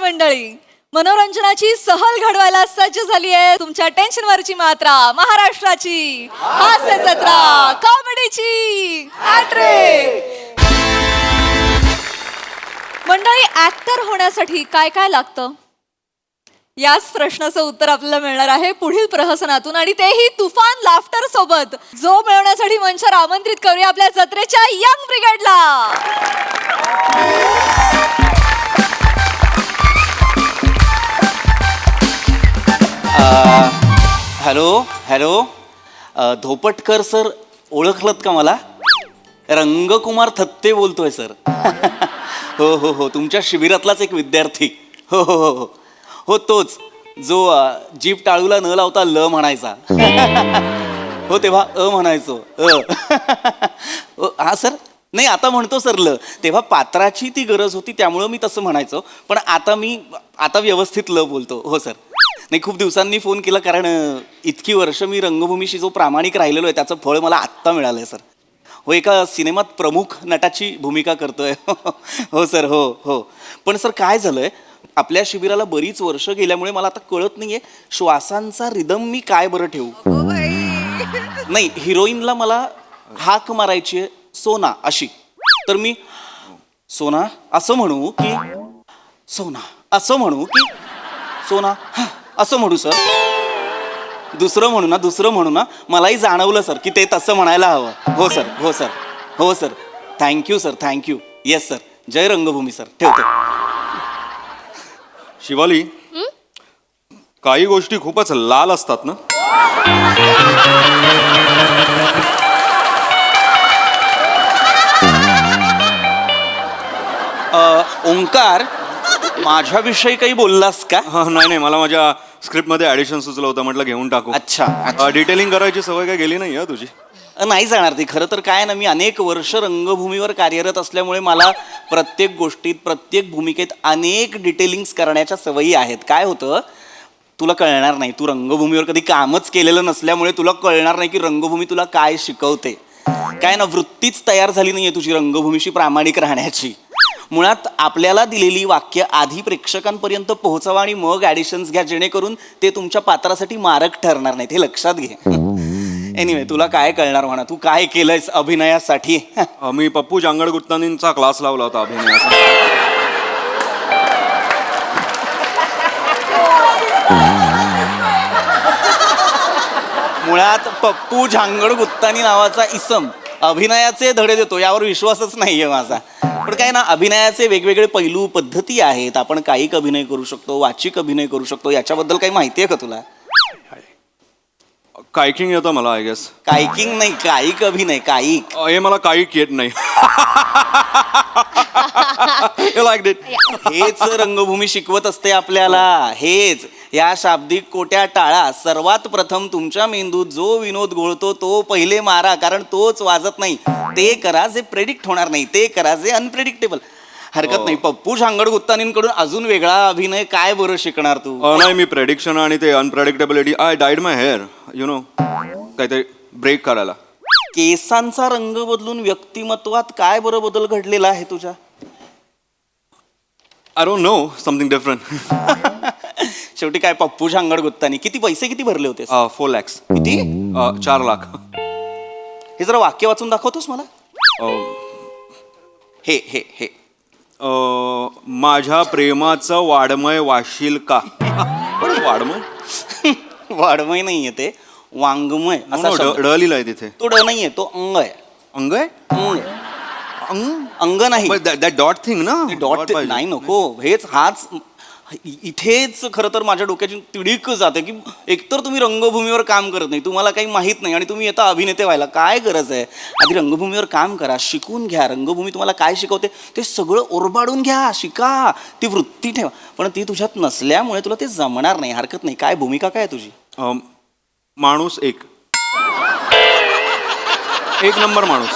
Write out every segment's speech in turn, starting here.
मंडळी, मनोरंजनाची सहल घडवायला सज्ज झाली आहे तुमच्या टेन्शनवरची मात्रा महाराष्ट्राची हास्य जत्रा कॉमेडीची हॅट्रिक. मंडळी, ऍक्टर होण्यासाठी काय काय लागतं याच प्रश्नाचं उत्तर आपल्याला मिळणार आहे पुढील प्रहसनातून, आणि तेही तुफान लाफ्टर सोबत. जो मिळवण्यासाठी मंचावर आमंत्रित करूया आपल्या जत्रेच्या यंग ब्रिगेडला. हॅलो हॅलो, धोपटकर सर ओळखलत का मला? रंगकुमार थत्ते बोलतोय सर. हो हो हो, तुमच्या शिबिरातलाच एक विद्यार्थी. हो हो हो हो, तोच जो जीभ टाळूला न लावता ल म्हणायचा. हो, तेव्हा म्हणायचो. हा सर, नाही आता म्हणतो सर ल. तेव्हा पात्राची ती गरज होती त्यामुळं मी तसं म्हणायचो, पण आता व्यवस्थित ल बोलतो. हो सर. नाही, खूप दिवसांनी फोन केला कारण इतकी वर्ष मी रंगभूमीशी जो प्रामाणिक राहिलेलो आहे त्याचं फळ मला आत्ता मिळालं आहे सर. हो, एका सिनेमात प्रमुख नटाची भूमिका करतोय. हो सर, हो हो. पण सर काय झालंय, आपल्या शिबिराला बरीच वर्ष गेल्यामुळे मला आता कळत नाहीये श्वासांचा रिदम मी काय बरं ठेवू. नाही, हिरोईनला मला हाक मारायची आहे सोना अशी, तर मी सोना असं म्हणू की सोना असं म्हणू की सोना असं म्हणू सर? दुसरं म्हणू ना. मलाही जाणवलं सर की ते तसं म्हणायला हवं. हो सर, हो सर, हो sir. Thank you sir, thank you. Yes sir. जय रंगभूमी सर. ठेवतो. शिवाली, काही गोष्टी खूपच लाल असतात ना. ओंकार, माझ्याविषयी काही बोललास का? नाही, मला माझ्या स्क्रिप्टमध्ये ॲडिशन सुचलं होतं, म्हटलं घेऊन टाकू. अच्छा. डिटेलिंग करायची सवय काय गेली नाही तुझी? नाही जाणार ती. खरं तर काय ना, मी अनेक वर्ष रंगभूमीवर कार्यरत असल्यामुळे मला प्रत्येक गोष्टीत प्रत्येक भूमिकेत अनेक डिटेलिंग्स करण्याच्या सवयी आहेत. काय होतं, तुला कळणार नाही, तू रंगभूमीवर कधी कामच केलेलं नसल्यामुळे तुला कळणार नाही की रंगभूमी तुला काय शिकवते. काय ना, वृत्तीच तयार झाली नाहीये तुझी रंगभूमीशी प्रामाणिक राहण्याची. मुळात आपल्याला दिलेली वाक्य आधी प्रेक्षकांपर्यंत पोहोचवा आणि मग ॲडिशन्स घ्या, जेणेकरून ते तुमच्या पात्रासाठी मारक ठरणार नाहीत. हे लक्षात घे. एनिवे, तुला काय कळणार म्हणा, तू काय केलंयस अभिनयासाठी? मी पप्पू जांगड गुत्तानींचा क्लास लावला होता अभिनयाचा. मुळात पप्पू झांगड गुत्तानी नावाचा इसम अभिनयाचे धडे देतो यावर विश्वासच नाहीये माझा. पण काय ना, अभिनयाचे वेगवेगळे पैलू पद्धती आहेत. आपण कायिक अभिनय करू शकतो, वाचिक अभिनय करू शकतो. याच्याबद्दल काही माहिती आहे का तुला? कायकिंग येतं मला, आय गेस. कायकिंग नाही, कायिक अभिनय. कायिक हे मला कायिक येत नाही. हेच रंगभूमी शिकवत असते आपल्याला. हेच या शाब्दिक कोट्या टाळा. सर्वात प्रथम तुमच्या मेंदूत जो विनोद घोळतो तो पहिले मारा, कारण तोच वाजत नाही. ते करा जे प्रेडिक्ट होणार नाही, ते करा जे अनप्रेडिक्टेबल. हरकत नाही. पप्पू झांगड गुत्तानींकडून अजून वेगळा अभिनय काय बरं शिकणार तू? नाही, मी प्रेडिक्शन आणि ते unpredictability, I died my hair, you know, काहीतरी ब्रेक करायला. केसांचा रंग बदलून व्यक्तिमत्वात काय बरं बदल घडलेला आहे तुझ्या? I don't know, something different. शेवटी काय, पप्पू झांगड गुत्तानी. पैसे किती भरले होते? 4 lakhs. किती? 4 लाख. हे जरा वाक्य वाचून दाखवतोस मला? हे हे हे माझ्या प्रेमाचं वाडमय वाशील का? वाडमय? वाडमय नाहीये ते, वाङ्मय असा शब्द. ड लिहिलाय तिथे. तो ड नाहीये, तो अंग आहे. अंग आहे? अंग नाही. दॅट डॉट थिंग ना. डॉट नाही, नको. हाच इथेच खरं तर माझ्या डोक्याची तिडीक जाते की एकतर तुम्ही रंगभूमीवर काम करत नाही, तुम्हाला काही माहीत नाही, आणि तुम्ही येता अभिनेते व्हायला. काय गरज आहे? आधी रंगभूमीवर काम करा, शिकून घ्या. रंगभूमी तुम्हाला काय शिकवते ते सगळं ओरबाडून घ्या, शिका, ती वृत्ती ठेवा. पण ती तुझ्यात नसल्यामुळे तुला ते जमणार नाही. हरकत नाही. काय भूमिका काय तुझी? माणूस एक नंबर माणूस.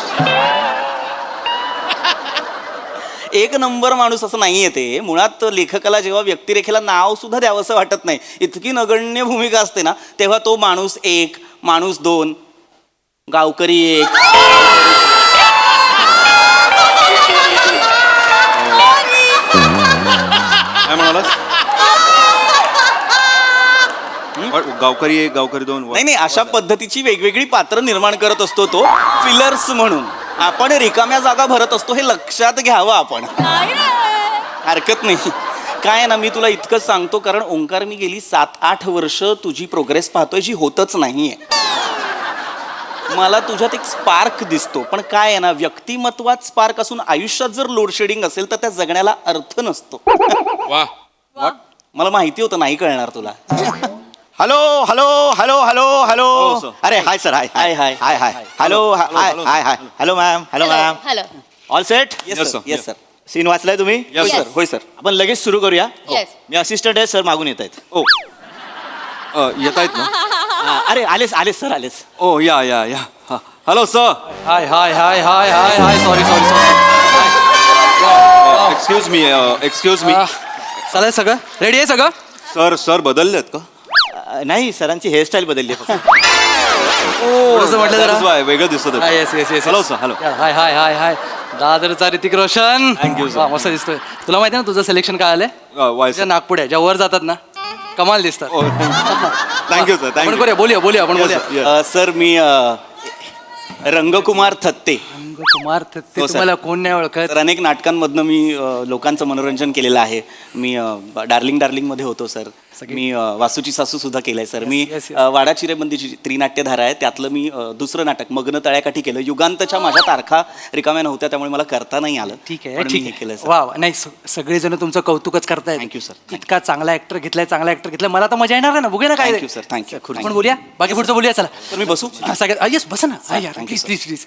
एक नंबर माणूस असं नाहीये ते. मुळात लेखकाला जेव्हा व्यक्तिरेखेला नाव सुद्धा द्यावंसं वाटत नाही, इतकी नगण्य भूमिका असते ना, तेव्हा तो माणूस एक, माणूस दोन, गावकरी एक. काय म्हणालास? गावकरी एक, गावकरी दोन. नाही नाही, अशा पद्धतीची वेगवेगळी पात्र निर्माण करत असतो तो फिलर्स म्हणून. आपण रिकाम्या जागा भरत असतो हे लक्षात घ्यावं आपण. नाही रे. हरकत नाही. काय आहे ना, मी तुला इतकंच सांगतो कारण ओंकार मी गेली 7-8 वर्ष तुझी प्रोग्रेस पाहतोय जी होतच नाहीये. मला तुझ्यात एक स्पार्क दिसतो, पण काय आहे ना, व्यक्तिमत्वात स्पार्क असून आयुष्यात जर लोडशेडिंग असेल तर त्या जगण्याला अर्थ नसतो. वा. मला माहिती होतं नाही कळणार तुला. Hello hello hello hello hello. हो, sir. अरे hi sir, hi hi, hi. Hi hi hello hi hi hi hello ma'am hello ma'am. Hello. All set. Yes Yes, sir, sir. Yes sir. Scene वाचलाय तुम्ही? होय Yes. Sir, होय sir. आपण लगेच सुरू करूया. Yes. मी असिस्टंट आहे, सर मागून येत आहेत. ओ येत आहेत ना? अरे आलेच आलेच सर आलेच. ओ या. Hello sir. Hi hi hi hi hi hi sorry excuse me. चालेल सगळं रेडी आहे सगळं. सर बदललेत का? नाही, सरांची हेअरस्टाईल बदलली आहे फक्त. थोडंसं म्हटलं जरा. That is why, वेगळं दिसत होतं. Yes hello sir, hello. Hi hi hi hi दादरचा Hrithik Roshan. Thank you, sir. वा, मस्त दिसतोय. तुला माहिती आहे ना तुझं सिलेक्शन काय आलंय? वाय तुझ्या नागपुड्या ज्या वर जातात ना कमाल दिसतात. थँक्यू सर, आपण थँक्यू. करूया बोलूया आपण बोलूया. सर मी रंगकुमार थत्ते. कुमार ते हो, sir. तुम्हाला कोण नाही ओळखत. तर अनेक नाटकांमधनं मी लोकांचं मनोरंजन केलेलं आहे. मी डार्लिंग मध्ये होतो सर. मी वासूची सासू सुद्धा केलंय सर. मी yes, yes. वाडा चिरेबंदीची त्रिनाट्यधारा आहे त्यातलं मी दुसरं नाटक मग्न तळ्याकाठी केलं. युगांतच्या माझ्या तारखा रिकाम्या नव्हत्या त्यामुळे मला करता नाही आलं. ठीक आहे पण मी ठीक हे आहे. केलं सर. वा वा. नाही सगळेजण तुमचं कौतुकच करतायत. Thank you, sir. Thank you. इतका चांगला ऍक्टर घेतलाय मला तर मजा येणार आहे ना. बघूया ना काय Thank you, sir. Thank you. आपण बोलूया बाकी पुढचं बोलूया चला. तर मी बसू. सगळ्यात येस बस ना. thank you, प्लीज प्लीज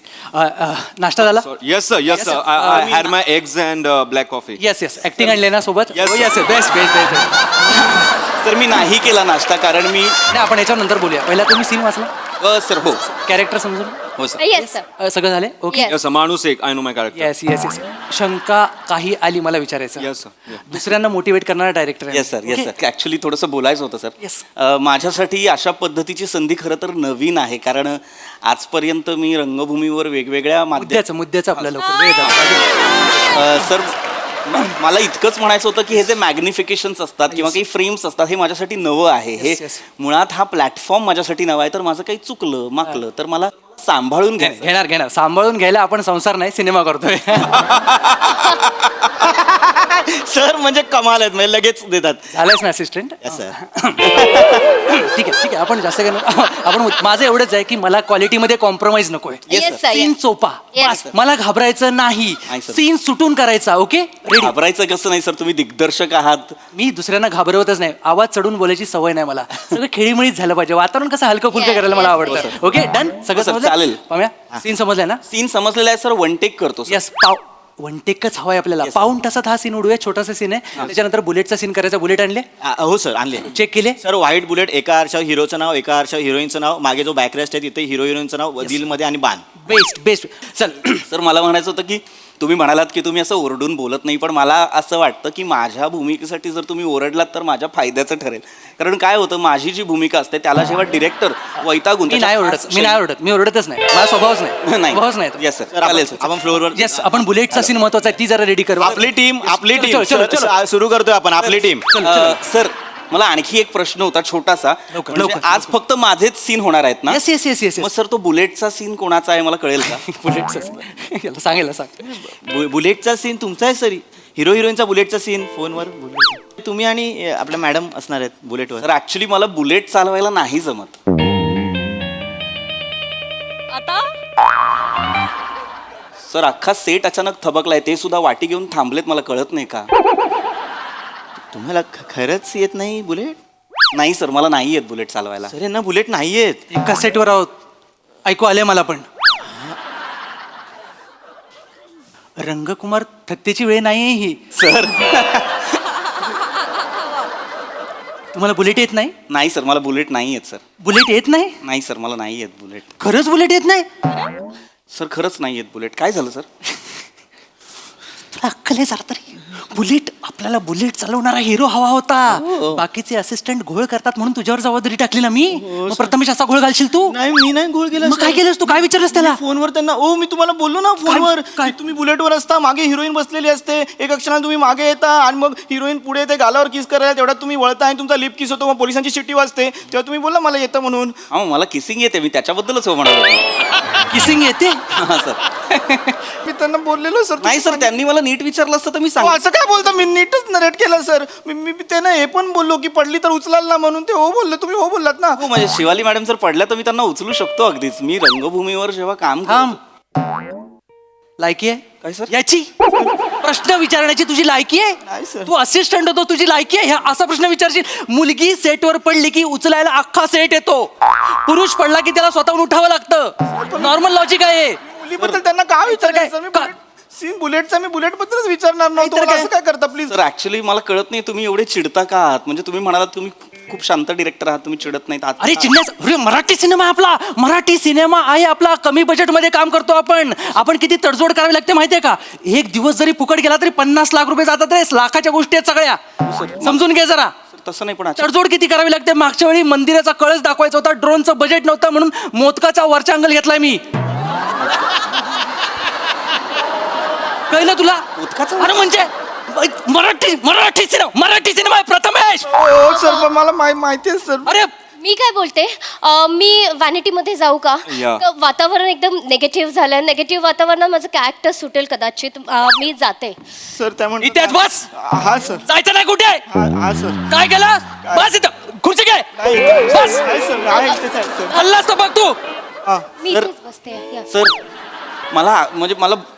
नाश्ता झाला. Yes sir. sir. I had my eggs and black coffee. Yes acting आणले ना सोबत. Yes, sir. Yes best best best. Sir मी नाही केला नाश्ता कारण मी नाही आपण याच्यावर नंतर बोलूया. पहिला तुम्ही सीन वाचला सर हो कॅरेक्टर समजून हो सर. Yes sir. सगळं झाले ओके. Yes. येस माणूस एक, I know my character. Yes yes yes. शंका काही आली मला विचारायचं. Yes, sir. Yeah. दुसऱ्यांना मोटिवेट करणारा director. Yes sir, yes sir. Actually थोडंसं बोलायचं होतं Yes. सर. माझ्यासाठी अशा पद्धतीची संधी खरं तर नवीन आहे कारण आजपर्यंत मी रंगभूमीवर वेगवेगळ्या मुद्द्याचं आपल्याला लवकर वेळ झाला. सर मला इतकंच म्हणायचं होतं की हे जे मॅग्निफिकेशन्स असतात किंवा काही फ्रेम्स असतात हे माझ्यासाठी नवं आहे. हे yes. मुळात हा प्लॅटफॉर्म माझ्यासाठी नवा आहे. तर माझं काही चुकलं माकलं तर मला सांभाळून घ्यायचं. घेणार सांभाळून घ्यायला आपण संसार नाही सिनेमा करतोय. सर म्हणजे कमाल आहेत, म्हणजे लगेच देतात. झालंच ना असिस्टंट. Yes, sir. ठीक आहे आपण जास्त काय नको. आपण माझं एवढंच आहे की मला क्वालिटीमध्ये कॉम्प्रोमाइज नकोय. Yes, Yes, sir. sir. Scene चोपा Yes, बस. मला घाबरायचं नाही. नाही, sir. सीन सुटून करायचा. Okay ready. घाबरायचं कसं नाही सर, तुम्ही दिग्दर्शक आहात. मी दुसऱ्यांना घाबरवतच नाही. आवाज चढून बोलायची सवय नाही मला. सगळं खेळीमेळीच झालं पाहिजे. वातावरण कसं हलकं फुलकं Yeah, करायला मला yes, आवडतं. ओके डन सगळं हो, sir, समजलं? चालेल. पाम्या सीन समजलाय ना. सीन समजलेला आहे सर, वन टेक करतो sir. यस वन टेकच हवाय आपल्याला. Yes, sir. पाऊण तासात हा सीन उडूया. छोटासा सीन आहे. त्याच्यानंतर बुलेटचा सीन करायचा. बुलेट आणले हो सर, आणले. चेक केले. सर व्हाईट बुलेट, एका आरशावर हिरोचं नाव, एका आरशावर हिरोईनचं नाव, मागे जो बॅकरेस्ट आहे तिथे हिरो हिरोईनचं नाव, दिलमध्ये आणि बाण. बेस्ट चल. सर मला म्हणायचं होतं की तुम्ही म्हणालात की तुम्ही असं ओरडून बोलत नाही, पण मला असं वाटतं की माझ्या भूमिकेसाठी जर तुम्ही ओरडलात तर माझ्या फायद्याचं ठरेल. कारण काय होतं, माझी जी भूमिका असते त्याला जेव्हा डिरेक्टर वैतागून मी नाही ओरडत. मी ओरडतच नाही. माझा स्वभावच नाही. नाही. स्वभावच नाही. येस सर, सर चालेल सर. आपण फ्लोअरवर. येस आपण बुलेटचा सीन महत्वाचा आहे. ती जरा रेडी कर. आपली टीम चलो, चलो, चलो. सुरू करतोय आपण आपली टीम. सर मला आणखी एक प्रश्न होता छोटासा. लवकर, म्हणजे लवकर, आज फक्त माझेच सीन होणार आहेत ना? येस मग सर तो बुलेटचा सीन कोणाचा आहे मला कळेल का? बुलेटचा याला सांगेल सांग. बुलेटचा सीन तुमचा आहे सर. हिरो हिरोईनचा बुलेटचा सीन फोनवर. तुम्ही आणि आपल्या मॅडम असणार आहेत बुलेटवर. सर ऍक्च्युली मला बुलेट चालवायला नाही जमत. आता सर अख्खा सेट अचानक थबकलाय, ते सुद्धा वाटी घेऊन थांबलेत, मला कळत नाही का? तुम्हाला खरंच येत नाही बुलेट? नाही सर, मला नाही येत बुलेट चालवायला. सर यांना बुलेट नाही येत. एका सेटवर आहोत. ऐकू आले मला पण. रंगकुमार थत्तेची वेळ नाही ही. सर तुम्हाला बुलेट येत नाही? नाही सर, मला बुलेट नाही येत सर. बुलेट येत नाही? नाही सर, मला नाही येत बुलेट. खरंच बुलेट येत नाही? सर खरंच नाही येत बुलेट. काय झालं सर? तुला अक्कल आहे जरा तरी? बुलेट, आपल्याला बुलेट चालवणारा हिरो हवा होता. बाकीचे असिस्टंट घोळ करतात म्हणून तुझ्यावर जबाबदारी टाकली ना मी. मग प्रथमेश असा घोळ घालशील तू? नाही मी नाही घोळ केला मग काय केलंस तू? काय विचारलंस त्याला? फोनवर त्यांना मी तुम्हाला बोललो ना फोनवर काय? की तुम्ही बुलेटवर असता, मागे हिरोईन बसलेली असते, एक क्षणात तुम्ही मागे येता आणि मग हिरोईन पुढे येते गालावर किस करायला, तेवढ्यात तुम्ही वळता आणि तुमचा लिप किस होतो, मग पोलिसांची शिट्टी वाजते, तेव्हा तुम्ही बोलला मला येतं म्हणून. हा मला किसिंग येते, मी त्याच्याबद्दलच हो म्हणालो. किसिंग येते? हा सर. मी त्यांना बोललेलो सर. नाही सर, त्यांनी मला नीट विचारलं असतं तर मी सांग. असं काय बोलता, मी नीटच नरेट केलं सर. मी त्यांना हे पण बोललो की पडली तर उचलाल ना म्हणून, ते हो बोलले, तुम्ही हो बोललात ना. हो म्हणजे शिवाली मॅडम जर पडल्या तर मी त्यांना उचलू शकतो अगदीच. मी रंगभूमीवर जेव्हा काम थांब. करतो. लायकी आहे काय सर? याची? प्रश्न विचारण्याची तुझी लायकी आहे? नाही सर. तू असिस्टंट होतो, तुझी लायकी आहे? ह्या असा प्रश्न विचारशील? मुलगी सेटवर पडली की उचलायला अख्खा सेट येतो. पुरुष पडला की त्याला स्वतःहून उठावं लागतं. नॉर्मल लॉजिक आहे. मुलीबद्दल त्यांना का विचारायचं? काय? मी का? सीन बुलेटचा मी बुलेट बद्दलच विचारणार नव्हतो. नाहीतर मला काय? असं काय करता प्लीज? सर ऍक्च्युली मला कळत नाही तुम्ही एवढे चिडता का आहात. म्हणजे तुम्ही म्हणालात तुम्ही खूप शांत डिरेक्टर आहात, तुम्ही चिडत नाहीत. अरे चिन्हस, अरे मराठी सिनेमा आहे आपला. मराठी सिनेमा आहे आपला. कमी बजेट मध्ये काम करतो आपण किती तडजोड करावी लागते माहितीये का? एक दिवस जरी फुकट गेला तरी 50 लाख रुपये जातात रे. लाखाच्या गोष्टी आहेत सगळ्या. समजून घे जरा. तसं नाही पण तडजोड किती करावी लागते. मागच्या वेळी मंदिराचा कळस दाखवायचा होता, ड्रोनचं बजेट नव्हतं म्हणून मोदकाचा वरचा अँगल घेतलाय मी. कळलं तुला? मोदकाचा? अरे म्हणजे मराठी सिनेमा आहे प्रथमेश. हो सर, पण मला माहिती आहे सर. अरे मी काय बोलते, मी व्हॅनिटीमध्ये जाऊ का? या. वातावरण एकदम निगेटिव्ह झालं. निगेटिव्ह वातावरणात माझं कॅरेक्टर सुटेल कदाचित. मी जाते. सर त्या इथेच बस. हा सर. जायचं नाही कुठे? हा सर. काय केलं? बस इथं. खुर्ची घे. बस. नाही सर, आहे इथेच आहे सर. हल्लास तर बघ तू. मी सर. इथेच बसते. या. सर मला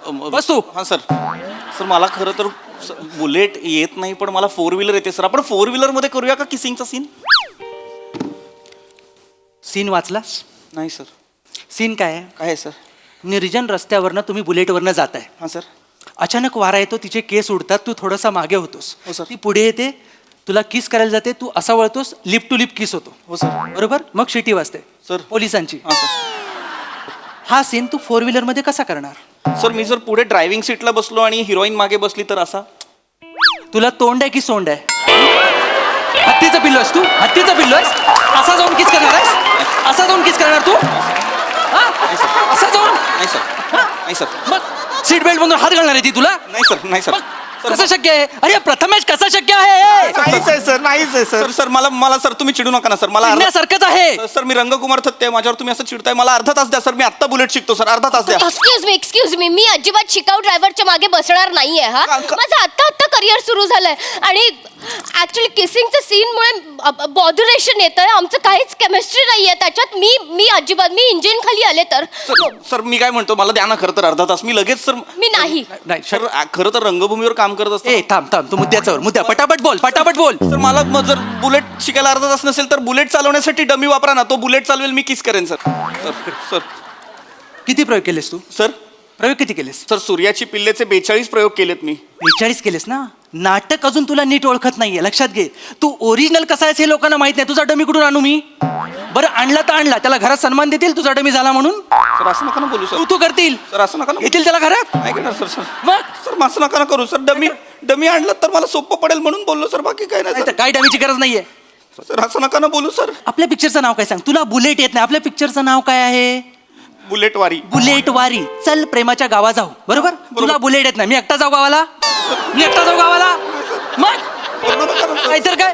बस तू. हा सर मला खरं तर बुलेट येत नाही पण मला 4 व्हीलर येते सर. आपण 4 व्हीलर मध्ये करूया का किसिंगचा सीन? सीन वाचलास? नाही सर. सीन काय आहे? काय आहे सर? निर्जन रस्त्यावरनं तुम्ही बुलेटवरनं जाताय. हा सर. अचानक वारा येतो, तिचे केस उडतात, तू थोडासा मागे होतोस. हो सर. ती पुढे येते, तुला किस करायला जाते, तू असा वळतोस, लिप टू लिप किस होतो. हो सर. बरोबर? मग शिटी वाजते सर. पोलिसांची. हा सर. हा सीन तू 4 व्हीलर मध्ये कसा करणार? सर मी जर पुढे ड्रायव्हिंग सीटला बसलो आणि हिरोईन मागे बसली तर असा? तुला तोंड आहे की सोंड आहे? हत्तीचं पिल्लो आहेस तू? हत्तीचं पिल्लो आहेस? असा जाऊन किस करणार आहेस? असा जाऊन किस करणार तू? हा? असा जाऊन? नाही सर. नाही सर. मग सीट बेल्ट मधून हात घालणार आहे ती तुला? नाही सर. नाही सर. कसं शक्य आहे? अरे प्रथमेश कसं शक्य आहे? नाहीच आहे सर, नाहीच आहे सर. सर मला सर तुम्ही चिडू नका ना सर. मला चिडण्यासारखंच आहे. सर मी रंगकुमार थत्ते, माझ्यावर तुम्ही असं चिडताय. मला अर्धा तास द्या सर. मी आत्ता बुलेट शिकतो सर. अर्धा तास द्या. Excuse me. मी अजिबात शिकाऊ ड्रायव्हरच्या मागे बसणार नाहीये. हा, का- माझं आत्ता करिअर सुरू झालंय आणि ऍक्च्युली किसिंगच्या सीनमुळे बॉड्युरेशन येतंय. आमचं काहीच केमिस्ट्री नाहीये त्याच्यात. मी अजिबात इंजिन खाली आले तर सर मी काय म्हणतो, मला द्या ना खरं तर अर्धा तास. मी लगेच सर. मी नाही. नाही सर खरं तर रंगभूमीवर काम करत असतो. ए थांब तू मुद्द्या पटापट बोल. सर मला जर बुलेट शिकायला अर्धा तास नसेल तर बुलेट चालवण्यासाठी डमी वापरा ना. तो बुलेट चालवेल, मी किस करेन सर. सर किती प्रयोग केलेस तू? सर प्रयोग किती केलेस? सर सूर्याची पिल्लेचे 42 प्रयोग केलेत मी. 42 केलेस ना? नाटक अजून तुला नीट ओळखत नाहीये, लक्षात घे. तू ओरिजिनल कसा आहेस हे लोकांना माहित नाही. तुझा डमी कुठून आणू मी? बरं आणला तर आणला, त्याला घरात सन्मान देतील तुझा डमी झाला म्हणून? सर असं नका ना बोलू सर. तू करतील? सर असं नका ना. येतील त्याला घरात? नाही घेणार सर. सर मग सर असं नका ना करू सर. डमी आणलं तर मला सोपं पडेल म्हणून बोललो सर, बाकी काय नाही नाही तर सर. काय डमीची गरज नाहीये. सर असं नका ना बोलू सर. आपल्या पिक्चरचं नाव काय सांग? तुला बुलेट येत नाही, आपल्या पिक्चरचं नाव काय आहे? बुलेट वारी. बुलेट वारी. चल प्रेमाच्या गावा जाऊ. बरोबर? तुला बुलेट येत नाही, मी एकटा जाऊ गावाला? मग नाहीतर काय?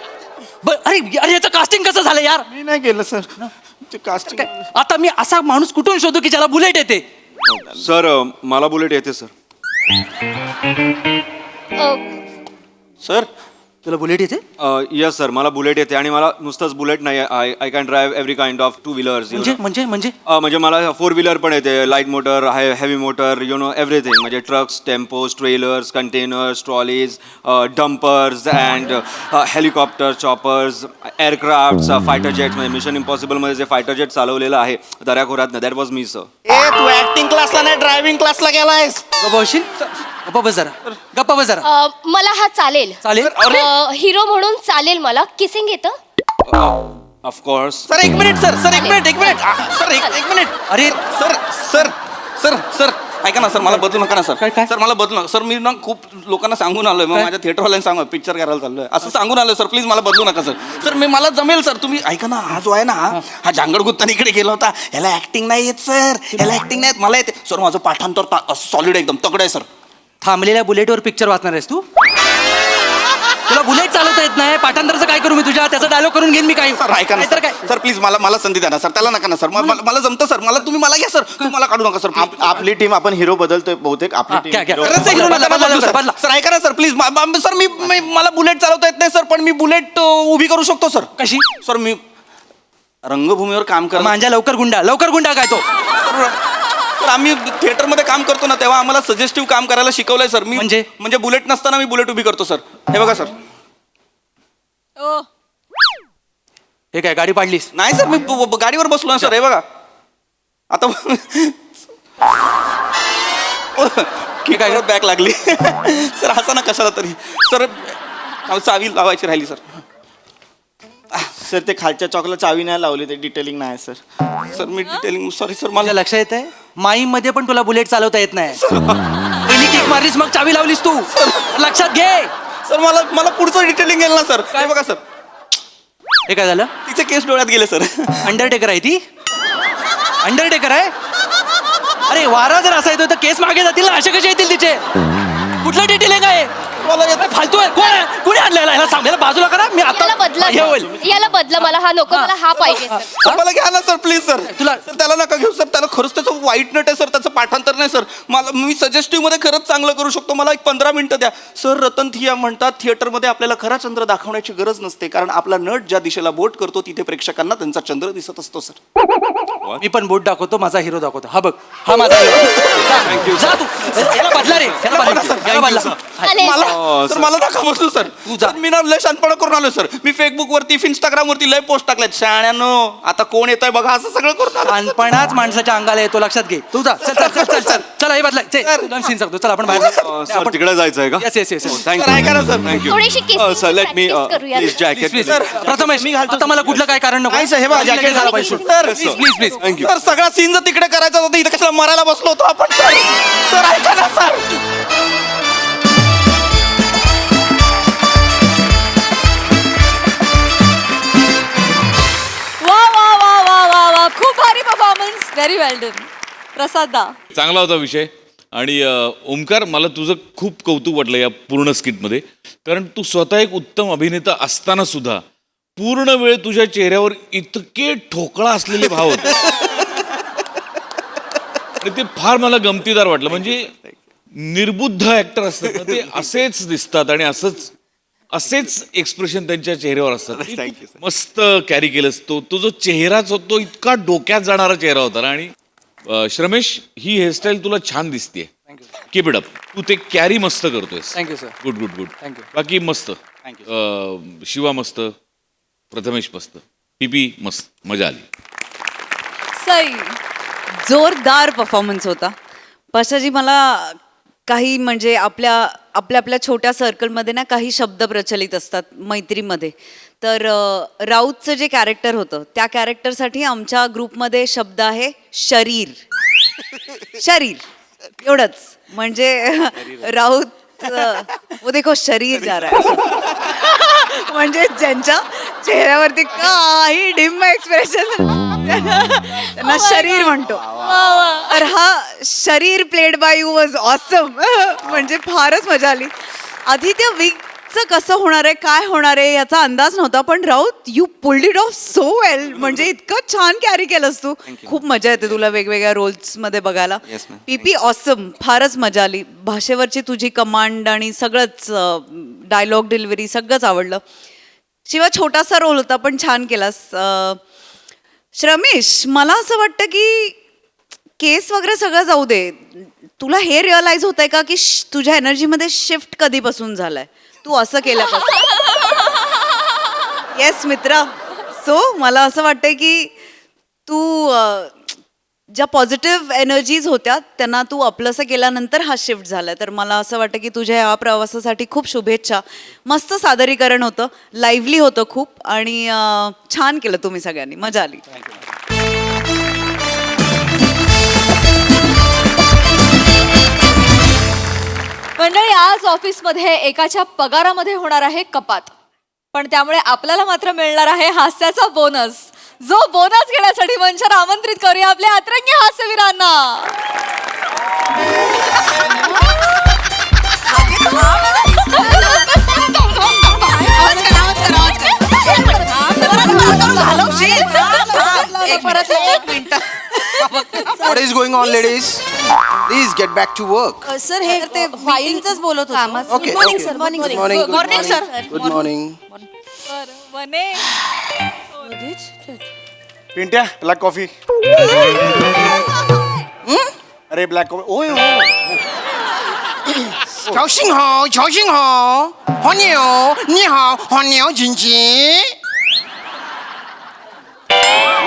अरे याचं कास्टिंग कसं झालं यार? मी नाही केलं सर. ते कास्टिंग. आता मी असा माणूस कुठून शोधू की ज्याला बुलेट येते? सर मला बुलेट येते सर. सर तुला बुलेट येते? यस सर, मला बुलेट येते आणि मला नुसतंच बुलेट नाही, I can drive every kind of 2 wheelers. म्हणजे मला 4 व्हीलर पण येते, light motor, heavy motor, everything. म्हणजे trucks, tempos, trailers, containers, trolleys, dumpers and helicopter, choppers, aircraft, fighter jets. म्हणजे मिशन इम्पॉसिबलमध्ये जे फायटर जेट चालवलेलं आहे दऱ्याखोऱ्यात, दॅट वॉज मी सर. ए तू ऍक्टिंग क्लासला नाही ड्रायव्हिंग क्लासला गेलायस. गप्पा बस जरा. मला हा चालेल. हिरो म्हणून चालेल मला. किसिंग येतं? ऑफकोर्स. सर एक मिनिट. सर एक मिनिट. सर एक मिनिट. अरे सर ऐका ना सर, मला बदलू नका ना सर. काय? सर मला बदलू नका सर. मी ना खूप लोकांना सांगून आलोय, मग माझ्या थिएटरवाल्यांनी सांगा पिक्चर करायला चाललोय असं सांगून आलोय सर. प्लीज मला बदलू नका सर. सर मला जमेल सर. तुम्ही ऐका ना, हा जो आहे ना हा झांगड गुत्तान इकडे गेला होता, ह्याला ऍक्टिंग नाही येत सर, ह्याला ऍक्टिंग नाही येत. मला येते सर. माझं पाठांतर सॉलिड एकदम तगड आहे सर. थांबलेल्या बुलेटवर पिक्चर वाचणार आहेस तू? तुला बुलेट चालवता येत नाही, पाठांतरचं काय करू मी तुझ्या? त्याचा डायलॉग करून घेईन मी काय? सर ऐका ना तर काय? सर प्लीज मला संधी द्या ना सर. त्याला नका ना सर. मला जमतं सर. तुम्ही मला घ्या सर. तुम्ही मला काढू नका सर. आपली टीम आपण हिरो बदलतोय बहुतेक. आपली घ्या, घ्या. टीम खरंच आहे, बदला, बदला, बदलू, सर. बदला. सर ऐका ना सर प्लीज. सर मला बुलेट चालवता येत नाही सर, पण मी बुलेट उभी करू शकतो सर. कशी? सर मी रंगभूमीवर काम कर. मांजा लवकर गुंडा काय तो? सर आम्ही थिएटरमध्ये काम करतो ना, तेव्हा आम्हाला सजेस्टिव्ह काम करायला शिकवलंय सर. मी म्हणजे बुलेट नसताना मी बुलेट उभी करतो सर. हे बघा सर. ओ हे काय गाडी पाडलीस? नाही सर, मी गाडीवर बसलो ना सर. हे बघा आता काय बॅक लागली सर. हसा ना कशाला तरी सर. चावी लावायची राहिली सर. सर ते खालच्या चॉकला चावी नाही लावली, ते डिटेलिंग नाही सर. सर मी डिटेलिंग सॉरी सर. माझ्या मला लक्षात येत आहे, माईम मध्ये पण तुला बुलेट चालवता येत नाही. पहिली किक मारलीस मग चावी लावलीस तू. लक्षात घे सर. मला पुढचं डिटेलिंग गेलं ना सर. काय बघा सर, हे काय झालं? तिचे केस डोळ्यात गेले सर. अंडरटेकर आहे ती? अंडरटेकर आहे? अरे वारा जर असा येतो तर केस मागे जातील ना, असे कसे येतील तिचे? कुठलं डिटेलिंग आहे? मला येतं. फालतू आहे. कोण आहे? कुणी आणलेला ह्याला? सांगायला बाजूला करा. मी याला बदला आता हे होईल. सर. याला बदला. मला हा नको, मला हा पाहिजे सर. सर, मला घ्या ना सर प्लीज सर. तुला- सर त्याला नका घेऊ सर. त्याला खरंच त्याचं वाईट नट आहे सर. त्याचं पाठांतर नाही सर. मी सजेस्टिव्ह मध्ये खरंच चांगलं करू शकतो. मला एक 15 मिनिटं द्या सर. रतन थिया म्हणतात थिएटरमध्ये आपल्याला खरा चंद्र दाखवण्याची गरज नसते, कारण आपला नट ज्या दिशेला बोट करतो तिथे प्रेक्षकांना त्यांचा चंद्र दिसत असतो सर. मी पण बोट दाखवतो, माझा हिरो दाखवतो. हा बघ, हा माझा हिरो. जा तू. याला बदला रे. याला बदला. याला बदला. चालेल सर. सर मला नका बसू सर. जा. मी ना लय शानपणा करून आलो सर. मी फेसबुक वरती इंस्टाग्राम वरती लय पोस्ट टाकल्यात. शाण्यानो आता कोण येतंय बघा असं सगळं करून आलो. लहानपणाच माणसाच्या अंगाला येतो, लक्षात घे. तू जा. चल चल चल चल चल. चला हे बदला. तुला सीन सांगतो. चल आपण बाहेर जाऊ. सर तिकडे जायचं आहे का? Yes yes yes. सर ऐका ना सर. थँक्यू. थोडीशी kissing sir let me practice करूया. Please jacket. प्लीज प्रथमेश, आता मला कुठलं काय कारण नको. नाही सर, हे बघा, jacket झालं पाहिजे. Sir please please please. Thank you. Sir सगळा सीन जर तिकडे करायचा होता, इथं कशाला मरायला बसलो होतो आपण सर. सर ऐका ना सर. वा वा वा वा वा वा, खूप भारी परफॉर्मन्स. व्हेरी वेल डन. प्रसाद दा. चांगला होता विषय. आणि ओमकार, मला तुझं खूप कौतुक वाटलं या पूर्ण स्किटमध्ये, कारण तू स्वतः एक उत्तम अभिनेता असताना सुद्धा पूर्ण वेळ तुझ्या चेहऱ्यावर इतके ठोकळा असलेले भाव होते. आणि ते फार मला गमतीदार वाटलं. म्हणजे निर्बुद्ध ऍक्टर असतात ना, ते असेच दिसतात आणि असेच एक्सप्रेशन त्यांच्या चेहऱ्यावर असतात. मस्त कॅरी केलंस. तो जो चेहराच होता तो इतका डोक्यात जाणारा चेहरा होता ना. आणि श्रमेश, ही हेअरस्टाईल तुला छान दिसते. Keep it up. तू ते कॅरी मस्त करतोयस. Thank you sir. Good good good. Thank you. बाकी मस्त. शिवा मस्त, प्रथमेश मस्त, पीपी मस्त, मजा आली. सई. जोरदार परफॉर्मन्स होता. पाशाजी, मला काही म्हणजे आपल्या छोट्या सर्कलमध्ये ना काही शब्द प्रचलित असतात मैत्रीमध्ये. तर राऊतचं जे कॅरेक्टर होतं त्या कॅरेक्टरसाठी आमच्या ग्रुपमध्ये शब्द आहे शरीर. शरीर एवढंच. म्हणजे राऊत वो देखो शरीर जा रहा है. म्हणजे ज्यांच्या चेहऱ्यावरती काही डिम एक्सप्रेशन त्यांना शरीर म्हणतो. तर हा शरीर played by you was awesome. म्हणजे फारच मजा आली. आदित्य विकचं कसं होणार आहे, काय होणार आहे याचा अंदाज नव्हता, पण Raut you pulled it of so well. म्हणजे इतकं छान कॅरी केलंस तू. खूप मजा येते तुला वेगवेगळ्या रोल्स मध्ये बघायला. पीपी ऑसम. फारच मजा आली. भाषेवरची तुझी कमांड आणि सगळंच डायलॉग डिलिव्हरी सगळंच आवडलं. शिवाय छोटासा रोल होता पण छान केलास. श्रमेश, मला असं वाटतं की केस वगैरे सगळं जाऊ दे, तुला हे रिअलाइज होत आहे का की तुझ्या एनर्जीमध्ये शिफ्ट कधीपासून झालाय तू असं केल्यापासून? येस मित्रा. सो मला असं वाटतंय की तू ज्या पॉझिटिव्ह एनर्जीज होत्या त्यांना तू आपलंसं केल्यानंतर हा शिफ्ट झालाय. तर मला असं वाटतं की तुझ्या या प्रवासासाठी खूप शुभेच्छा. मस्त सादरीकरण होतं, लाईव्हली होतं खूप, आणि छान केलं तुम्ही सगळ्यांनी. मजा आली. मंडळी, आज ऑफिसमध्ये एकाच्या पगारामध्ये होणार आहे कपात, पण त्यामुळे आपल्याला मात्र मिळणार आहे हास्याचा बोनस. जो बोनस घेण्यासाठी मंचावर आमंत्रित करूया आपल्या अतरंगी हास्यवीरांना. What is going on, ladies? Please get back to work. Sir हे ते फाईलचंच बोलत होतो. Okay. Sir morning Good morning. Good morning morning. Sir. Good morning. वने पिंट्या ब्लॅक कॉफी. अरे ब्लॅक कॉफी. ओय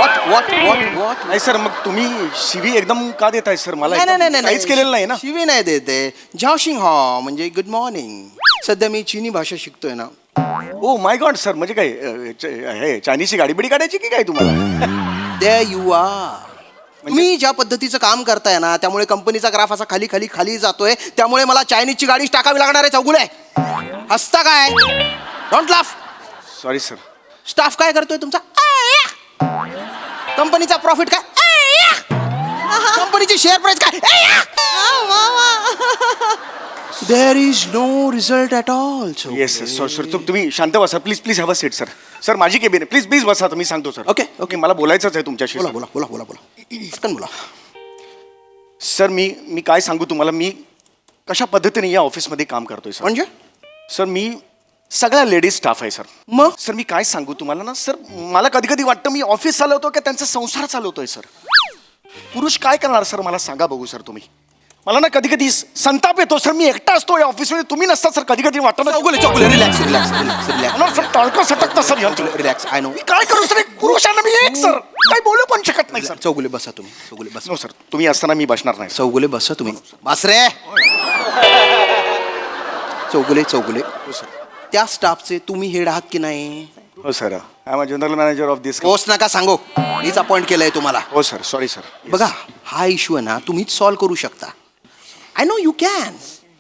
What? नाही सर, मग तुम्ही शिवी एकदम का देताय सर मला? नाही. काहीच केलेलं नाही ना. शिवी नाही देते. झाओशिंग हो म्हणजे गुड मॉर्निंग. सध्या मी चीनी भाषा शिकतोय ना. ओ माय गॉड सर, म्हणजे काय हे चायनीजची गाडी बिडी काढायची की काय तुम्हाला? There you are. तुम्ही ज्या पद्धतीचं काम करताय ना, त्यामुळे कंपनीचा ग्राफ असा खाली जातोय. त्यामुळे मला चायनीजची गाडीच टाकावी लागणार आहे. चौगुले हसता काय? Don't laugh. Sorry sir. Staff काय करतोय तुमचा? कंपनीचा प्रॉफिट काय? कंपनीची शेअर प्राइस काय? There is no result at all. Yes sir. Sir तुम्ही शांत बसा please have a seat sir. Sir माझी केबिन आहे, प्लीज बसा. तुम्ही सांगतो सर. ओके. मला बोलायचंच आहे तुमच्याशी. बोला पटकन बोला. सर मी काय सांगू तुम्हाला, मी कशा पद्धतीने या ऑफिसमध्ये काम करतोय सर. म्हणजे सर मी सगळ्या लेडीज स्टाफ आहे सर. मग सर मी काय सांगू तुम्हाला ना सर, मला कधी कधी वाटतं मी ऑफिस चालवतो का त्यांचा संसार चालवतोय सर. पुरुष काय करणार सर, मला सांगा बघू सर तुम्ही. मला ना कधी कधी संताप येतो सर. मी एकटा असतो या ऑफिसमध्ये, तुम्ही नसता सर. कधी कधी वाटतं ना चौगुले रिलॅक्स. मला सर टाळकं सटकतं सर यांचं. रिलॅक्स. I know. मी काय करू सर, एक पुरुषांना मी एक सर काय बोलू पण शकत नाही सर. चौगुले बसा तुम्ही. चौगुले बसा. नो सर, तुम्ही असताना मी बसणार नाही. चौगुले बसा तुम्ही. बस रे. चौगुले हो सर. त्या स्टाफचे तुम्ही हेड आहात की नाही? हो sir. I am a general manager of this. Post नका सांगू. मीच अपॉइंट केलंय तुम्हाला. हो सर. Sorry sir. बघा हा इश्यू आहे ना, तुम्हीच सॉल्व्ह करू शकता. I know you can.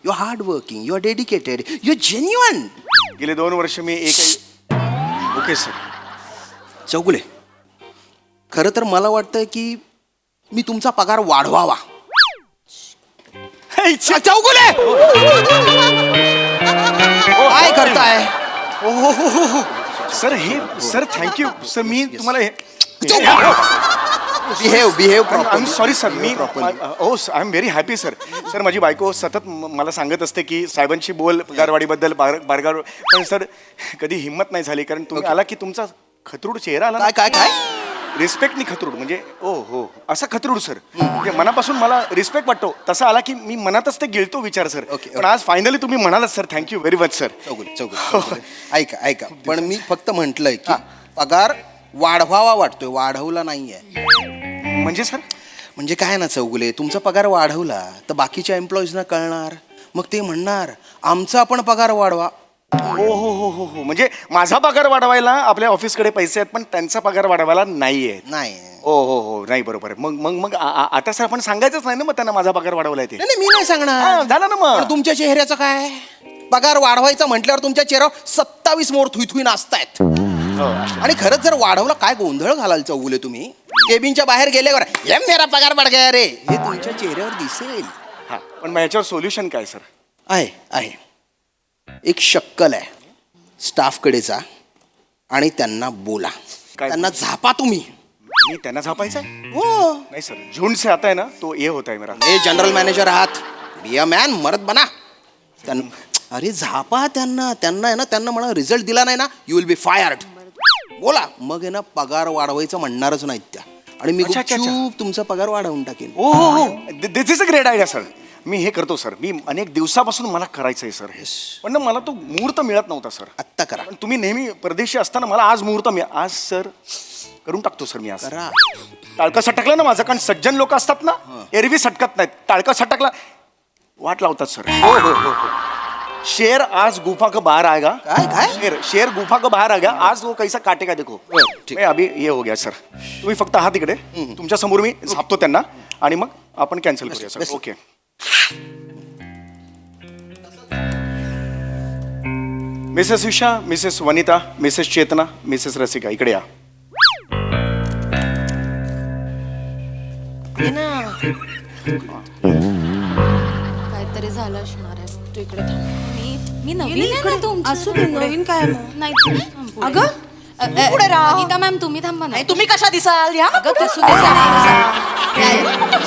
You are hard working, you are dedicated, you are genuine. गेले 2 वर्ष मी ओके सर. चौगुले खरं तर मला वाटतं की मी तुमचा पगार वाढवावा. चौगुले काय करताय? सर हे सर थँक्यू सर. मी तुम्हाला हे behave I am sorry sir. मी oh I am very happy sir. Sir माझी बायको सतत मला सांगत असते की साहेबांशी बोल पगारवाढीबद्दल बारगार. पण सर कधी हिंमत नाही झाली, कारण तुम्ही आला की तुमचा खतरूड चेहरा आला. काय रिस्पेक्टनी खतरूड म्हणजे ओ हो असा खतरूड सर. म्हणजे मनापासून मला रिस्पेक्ट वाटतो तसा आला की मी मनातच ते गिळतो विचार सर. पण आज फायनली तुम्ही म्हणालात sir. Thank you very much sir. Chougule ऐका पण मी फक्त म्हटलंय की पगार वाढवावा वाटतोय, वाढवला नाहीये. म्हणजे सर म्हणजे काय ना चौगुले, तुमचा पगार वाढवला तर बाकीच्या एम्प्लॉईजना कळणार, मग ते म्हणणार आमचा पण पगार वाढवा. हो म्हणजे माझा पगार वाढवायला आपल्या ऑफिसकडे पैसे आहेत, पण त्यांचा पगार वाढवायला नाहीये. नाही हो नाही बरोबर आहे. मग आता सर आपण सांगायचंच नाही ना मग त्यांना माझा पगार वाढवलाय ते. नाही, मी नाही सांगणार. झालं ना मग. पण तुमच्या चेहऱ्याचं काय? पगार वाढवायचा म्हटल्यावर तुमच्या चेहऱ्यावर 27 मोर थुई नाचतायत. आणि खरंच जर वाढवला काय गोंधळ घालाल चौगुले तुम्ही. केबिनच्या बाहेर गेल्यावर हे मेरा पगार वाढ गया रे हे तुमच्या चेहऱ्यावर दिसेल. हा पण मग याच्यावर सोल्युशन काय सर? आहे एक शक्कल आहे. स्टाफकडे जा आणि त्यांना बोला. काय? त्यांना झापा तुम्ही. मी त्यांना झापायचं आहे? हो. नाही सर, झुंड से आता है ना तो ये होता है मेरा. हे जनरल मॅनेजर आहात, बी अ मॅन, मरद बना. अरे झापा त्यांना आहे ना, त्यांना म्हणा रिझल्ट दिला नाही ना यू विल बी फायर्ड. बोला. मग आहे ना पगार वाढवायचं म्हणणारच नाहीत त्या. आणि मी अच्छा. गुपचूप तुमचा पगार वाढवून टाकेन. हो this is a great idea sir. मी हे करतो सर. मी अनेक दिवसापासून मला करायचं आहे सर हे. पण ना मला तो मुहूर्त मिळत नव्हता सर. आत्ता करा. पण तुम्ही नेहमी परदेशी असताना मला आज मुहूर्त आज सर करून टाकतो सर मी आज. करा. टाळकं सटकलं ना माझं, कारण सज्जन लोक असतात ना एरवी सटकत नाहीत. टाळकं सटकला वाट लावतात सर. हो शेर आज गुफा का बाहर आएगा. काय? शेर गुफा का बाहर आएगा. आज वो कैसा काटेगा देखो. ठीक. अभी ये हो गया सर. तुम्ही फक्त आहात तिकडे. तुमच्या समोर मी झापतो त्यांना आणि मग आपण कॅन्सल करूया sir. Okay. Mrs Usha, Mrs Vanita, Mrs Chetna, Mrs Rasika, इकडे या. काहीतरी झालं असणार आहे. तू इकडे थांब. मी नवीन आहे ना तुमच्या. असू दे, नवीन काय मग? नाही तुम्ही थांब पुढे. अगं पुढे राहा. गीता मॅम तुम्ही थांबा ना. तुम्ही कशा दिसाल या अगं बसू दे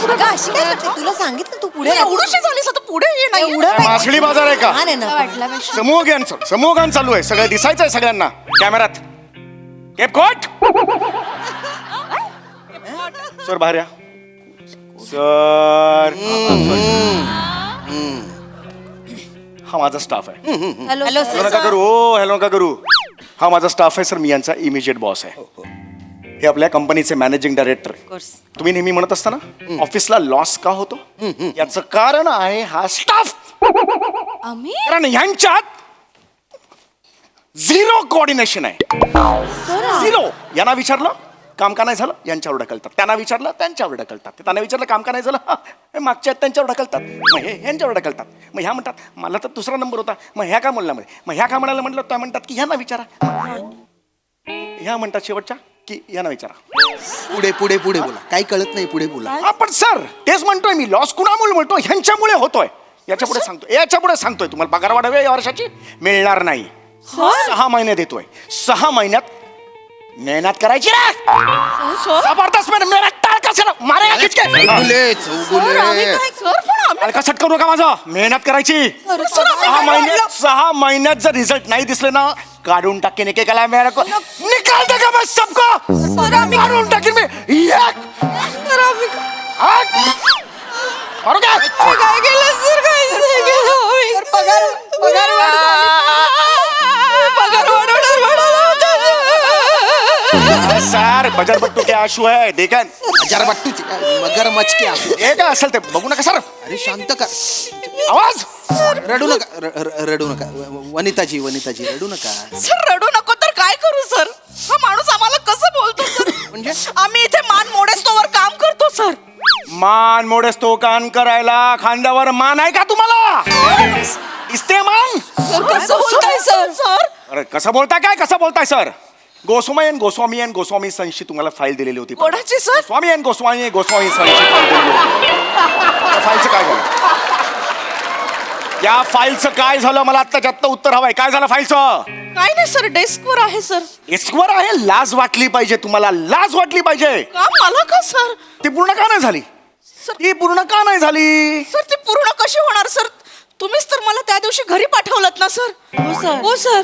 पुढे अशी काय करते? तुला सांगितलं तू पुढे एवढीशी झालीस आता पुढे ये ना एवढं मासळी बाजार आहे का? वाटल्यापेक्षा समूहगान चालू आहे. सगळं दिसायचंय सगळ्यांना कॅमेरात. केपकोट सर बाहेर या. सर हा माझा स्टाफ आहे. हॅलो हॅलो नका करू. हो हॅलो नका करू. हा माझा स्टाफ आहे सर. मी यांचा इमिजिएट बॉस आहे. हे आपल्या कंपनीचे मॅनेजिंग डायरेक्टर. तुम्ही नेहमी म्हणत असता ना ऑफिसला लॉस का होतो, याचं कारण आहे हा स्टाफ. आम्ही कारण ह्यांच्यात झिरो कोऑर्डिनेशन आहे. झिरो. यांना विचारलं काम का नाही झालं, यांच्यावर ढकलतात. त्यांना विचारलं त्यांच्यावर ढकलतात. त्यांना विचारलं काम का नाही झालं, हे मागच्या आहेत त्यांच्यावर ढकलतात. मग हे यांच्यावर ढकलतात. मग ह्या म्हणतात मला तर दुसरा नंबर होता, मग ह्या का म्हणला मध्ये, मग ह्या का म्हणायला म्हटलं त्या म्हणतात की ह्यांना विचारा. ह्या म्हणतात शेवटच्या की यांना विचारा. पुढे पुढे पुढे बोला. काही कळत नाही, पुढे बोला. हा पण सर तेच म्हणतोय मी. लॉस कुणामुळे म्हणतो, ह्यांच्यामुळे होतोय. याच्या पुढे सांगतोय तुम्हाला पगार वाढावे या वर्षाची मिळणार नाही. 6 महिने देतोय. 6 महिन्यात मेहनत करायची ना. जबरदस्त मेहनत. टाळ कशाला मारे खिचके. सट करू नका माझं. मेहनत करायची. 6 महिन्यात जर रिझल्ट नाही दिसले ना काढून टाकेन एकेकाला. निकाल देगा मैं सबको. काढून टाकेन मी. काय केलं सर? काय पगार सर बजर बट्टू क्या आशू है देखन. हजार बट्टू मगरमच्छ के आंसू. हे काय असेल ते बघू नका सर. अरे शांत कर. आवाज रडू नका. रडू नका. वनिताजी रडू नका. सर रडू नको तर काय करू सर? हा माणूस आम्हाला कसं बोलतो सर? म्हणजे आम्ही इथे मान मोडेस्तोवर काम करतो सर. मान मोडेस तो कान करायला खांद्यावर मान आहे का तुम्हाला? इस्ते मान. कसं बोलताय सर? सर अरे कसं बोलताय सर? गोस्वामी सनशी तुम्हाला फाईल दिलेली होती. कोणाची सर? गोस्वामी सनशी फाईल दिलेली होती. त्या फाईलचं काय झालं? त्या फाईलचं काय झालं मला आत्ता उत्तर हवंय. काय झालं फाईलचं? काय नाही सर, डेस्कवर आहे सर. डेस्कवर आहे. लाज वाटली पाहिजे तुम्हाला. लाज वाटली पाहिजे. का मला का सर? ती पूर्ण का नाही झाली? सर ती पूर्ण कशी होणार सर? तुम्हीच तर मला त्या दिवशी घरी पाठवलत ना सर. हो सर.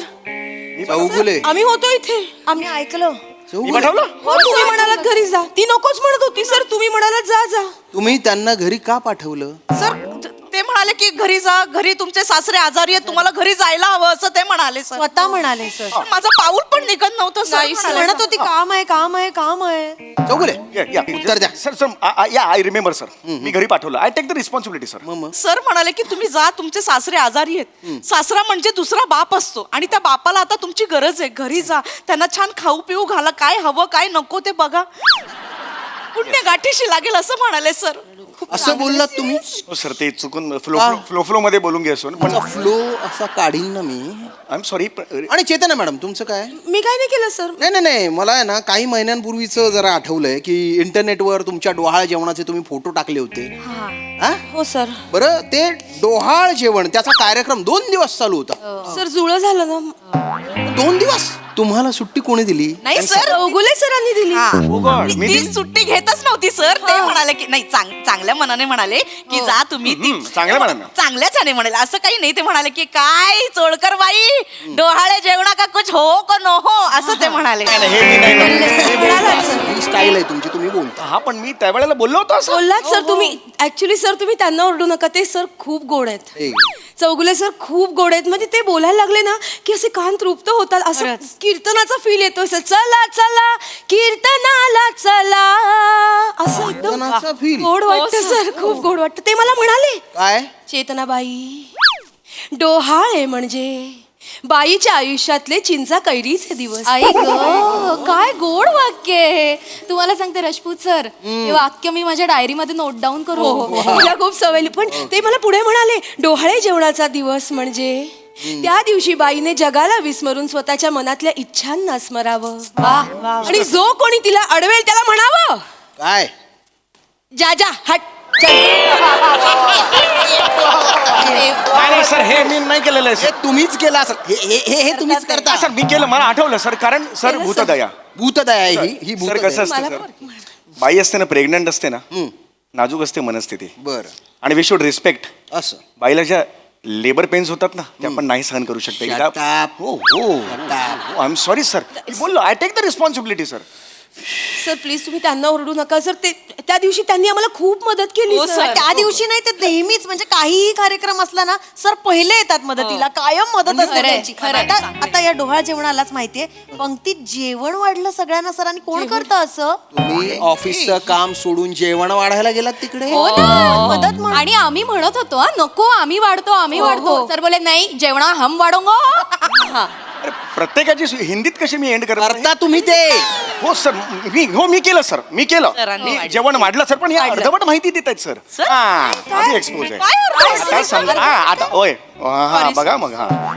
चौगुले आम्ही होतो इथे. आम्ही ऐकलं. मी पाठवलं? हो तुम्ही म्हणालात घरी जा. ती नकोच म्हणत होती सर. तुम्ही म्हणालात जा जा. तुम्ही त्यांना घरी का पाठवलं? सर ते म्हणाले की घरी जा. घरी तुमचे सासरे आजारी आहेत, तुम्हाला घरी जायला हवं असं ते म्हणाले सर. स्वतः म्हणाले सर. पण माझं पाऊल पण निघत नव्हतं सर. म्हणत होती काम आहे. चौगुले या उत्तर द्या. सर या आय रिमेंबर सर. मी घरी पाठवलं. I take the responsibility sir. Sir म्हणाले की तुम्ही जा, तुमचे सासरे आजारी आहेत. सासरा म्हणजे दुसरा बाप असतो आणि त्या बापाला आता तुमची गरज आहे. घरी जा, त्यांना छान खाऊ पिऊ घाला. काय हवं काय नको ते बघा. पुण्य गाठीशी लागेल असं म्हणाले सर. असं बोललात तुम्ही? सर ते चुकून फ्लो मध्ये बोलून घ्यायचो पण फ्लो असा काढीन ना मी. I am sorry. आणि चेतना मॅडम तुमचं काय? मी काय नाही केलं सर. नाही मला आहे ना काही महिन्यांपूर्वीचं जरा आठवलंय की इंटरनेटवर तुमच्या डोहाळ जेवणाचे तुम्ही फोटो टाकले होते. हा? हो सर. बरं ते डोहाळ जेवण त्याचा कार्यक्रम 2 दिवस चालू होता. सर जुळं झालं ना. 2 दिवस? तुम्हाला सुट्टी कोणी दिली? नाही सर, ओगुले सरांनी दिली. मी ती सुट्टी घेतच नव्हती सर. ते म्हणाले की नाही चांगल्या मनाने म्हणाले की जा तुम्ही. चांगल्या मनाने? चांगल्याच म्हणाले. असं काही नाही. ते म्हणाले की काय चोळकर बाई डोहाळे जेवणा का कुछ हो का नो हो असं ते म्हणाले. ही स्टाईल आहे तुमची, तुम्ही बोलता. हा पण मी त्यावेळेला बोललो होतो असं. बोललात सर तुम्ही. ऍक्च्युली सर तुम्ही त्यांना ओरडू नका. ते सर खूप गोड आहेत. चौगुले सर खूप गोड आहेत. म्हणजे ते बोलायला लागले ना की असे कान तृप्त होतात. असं कीर्तनाचा फील येतो सर. चला चला कीर्तनाला चला असं कीर्तनाचा एकदम feel? गोड वाटतं सर. खूप गोड वाटतं. ते मला म्हणाले काय? चेतनाबाई डोहाळे म्हणजे बाईच्या आयुष्यातले चिंचा कैरीचे दिवस. आई ग काय गोड वाक्य आहे. तुम्हाला सांगते राजपूत सर, हे वाक्य मी माझ्या डायरीमध्ये नोट डाऊन करू. मला खूप सवय. पण ते मला पुढे म्हणाले डोहाळे जेवणाचा दिवस म्हणजे त्या दिवशी बाईने जगाला विस्मरून स्वतःच्या मनातल्या इच्छांना स्मरावं आणि जो कोणी तिला अडवेल त्याला म्हणावं काय जा जा हट चल. नाही सर हे मी नाही केलेलं आहे हे सर. तुम्हीच केलं असं हे तुम्हीच करता सर मी केलं मला आठवलं सर कारण सर भूतदया भूतदया आहे ही सर कसं भूतदया असतं सर बाई असते ना प्रेग्नंट असते ना नाजूक असते मनस्थिती बर आणि वी शुड रिस्पेक्ट असं बाईला ज्या लेबर पेन्स होतात ना ते आपण नाही सहन करू शकतो Shut up. हो हो आय एम सॉरी सर बोललो I take the responsibility sir sir please तुम्ही त्यांना ओरडू नका सर ते त्या दिवशी त्यांनी आम्हाला खूप मदत केली सर. त्या दिवशी नाही ते नेहमीच म्हणजे काहीही कार्यक्रम असला ना सर पहिले येतात मदतीला कायम मदत असते खरंय, त्यांची खरंय. आता या डोहाळ जेवणालाच माहितीये पंक्तीत जेवण वाढलं सगळ्यांना सर आणि कोण करतं असं तुम्ही ऑफिसचं काम सोडून जेवण वाढायला गेलात तिकडे हो ना. मदत म्हण- आणि आम्ही म्हणत होतो हा नको आम्ही वाढतो सर बोले नाही जेवणा हम वाढोंगो. अरे प्रत्येकाची हिंदीत कशी मी एंड करत करता तुम्ही ते हो सर मी केलं सर मी केलं मी जेवण वाढलं सर पण या अर्धवट माहिती देत आहेत सर आधी एक्सपोज आहे आता समजा आता होय हा बघा मग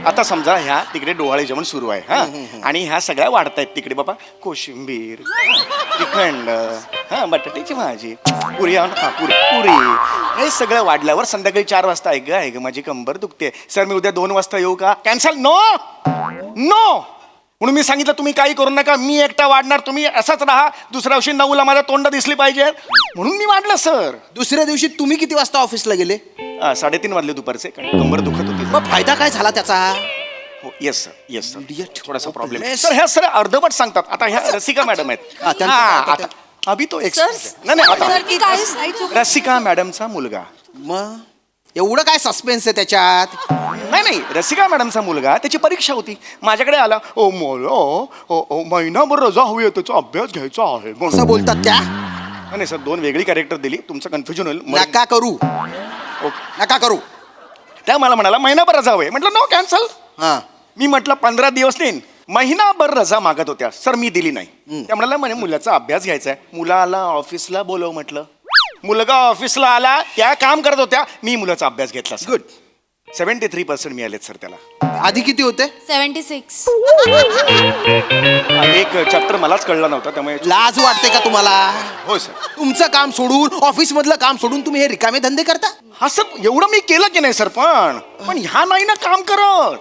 आता समजा ह्या तिकडे डोहाळे जेवण सुरू आहे हा आणि ह्या सगळ्या वाढतायत तिकडे बाबा कोशिंबीर श्रीखंड हा बटाट्याची भाजी पुरी पुरी हे सगळं वाढल्यावर संध्याकाळी 4 वाजता आहे ग माझी कंबर दुखते सर मी उद्या 2 वाजता येऊ का कॅन्सल नो म्हणून मी सांगितलं तुम्ही काही करू नका मी एकटा वाढणार तुम्ही असंच राहा दुसऱ्या दिवशी 9ला माझ्या तोंड दिसली पाहिजे म्हणून मी वाढलं सर दुसऱ्या दिवशी तुम्ही किती वाजता ऑफिसला गेले 3:30 वाजले दुपारचे कारण कंबर दुखत होती मग फायदा काय झाला त्याचा हो येस सर थोडासा प्रॉब्लेम सर ह्या सर अर्धवट सांगतात आता ह्या रसिका मॅडम आहेत त्यांचं हा, काय आता आता अभि तो एक नाही आता सर ती काय रसिका मॅडमचा मुलगा मग एवढं काय सस्पेन्स आहे त्याच्यात नाही रसिका मॅडमचा मुलगा त्याची परीक्षा होती माझ्याकडे आला ओ मला महिनाभर रजा हवी आहे त्याचा अभ्यास घ्यायचा आहे असं म्हणून बोलतात त्या नाही सर 2 वेगळी कॅरेक्टर दिली तुमचं कन्फ्युजन होईल नका करू नका करू त्या मला म्हणाला महिनाभर रजा हवी म्हटलं नो कॅन्सल हा मी म्हटलं 15 दिवस देईन महिनाभर रजा मागत होत्या सर मी दिली नाही त्या म्हणाला म्हणजे मुलाचा अभ्यास घ्यायचा आहे मुलाला ऑफिसला बोलव म्हटलं मुलगा ऑफिसला आला त्या काम करत होत्या मी मुलाचा अभ्यास घेतला गुड 73% मिळालेत सर त्याला आधी किती होते 76. आणि एक चॅप्टर मलाच कळला नव्हता त्यामुळे लाज वाटते का तुम्हाला हो सर तुमचं काम सोडून ऑफिस मधलं काम सोडून तुम्ही हे रिकामे धंदे करता हा सर एवढं मी केलं की नाही सर पण ह्या नाही ना काम करत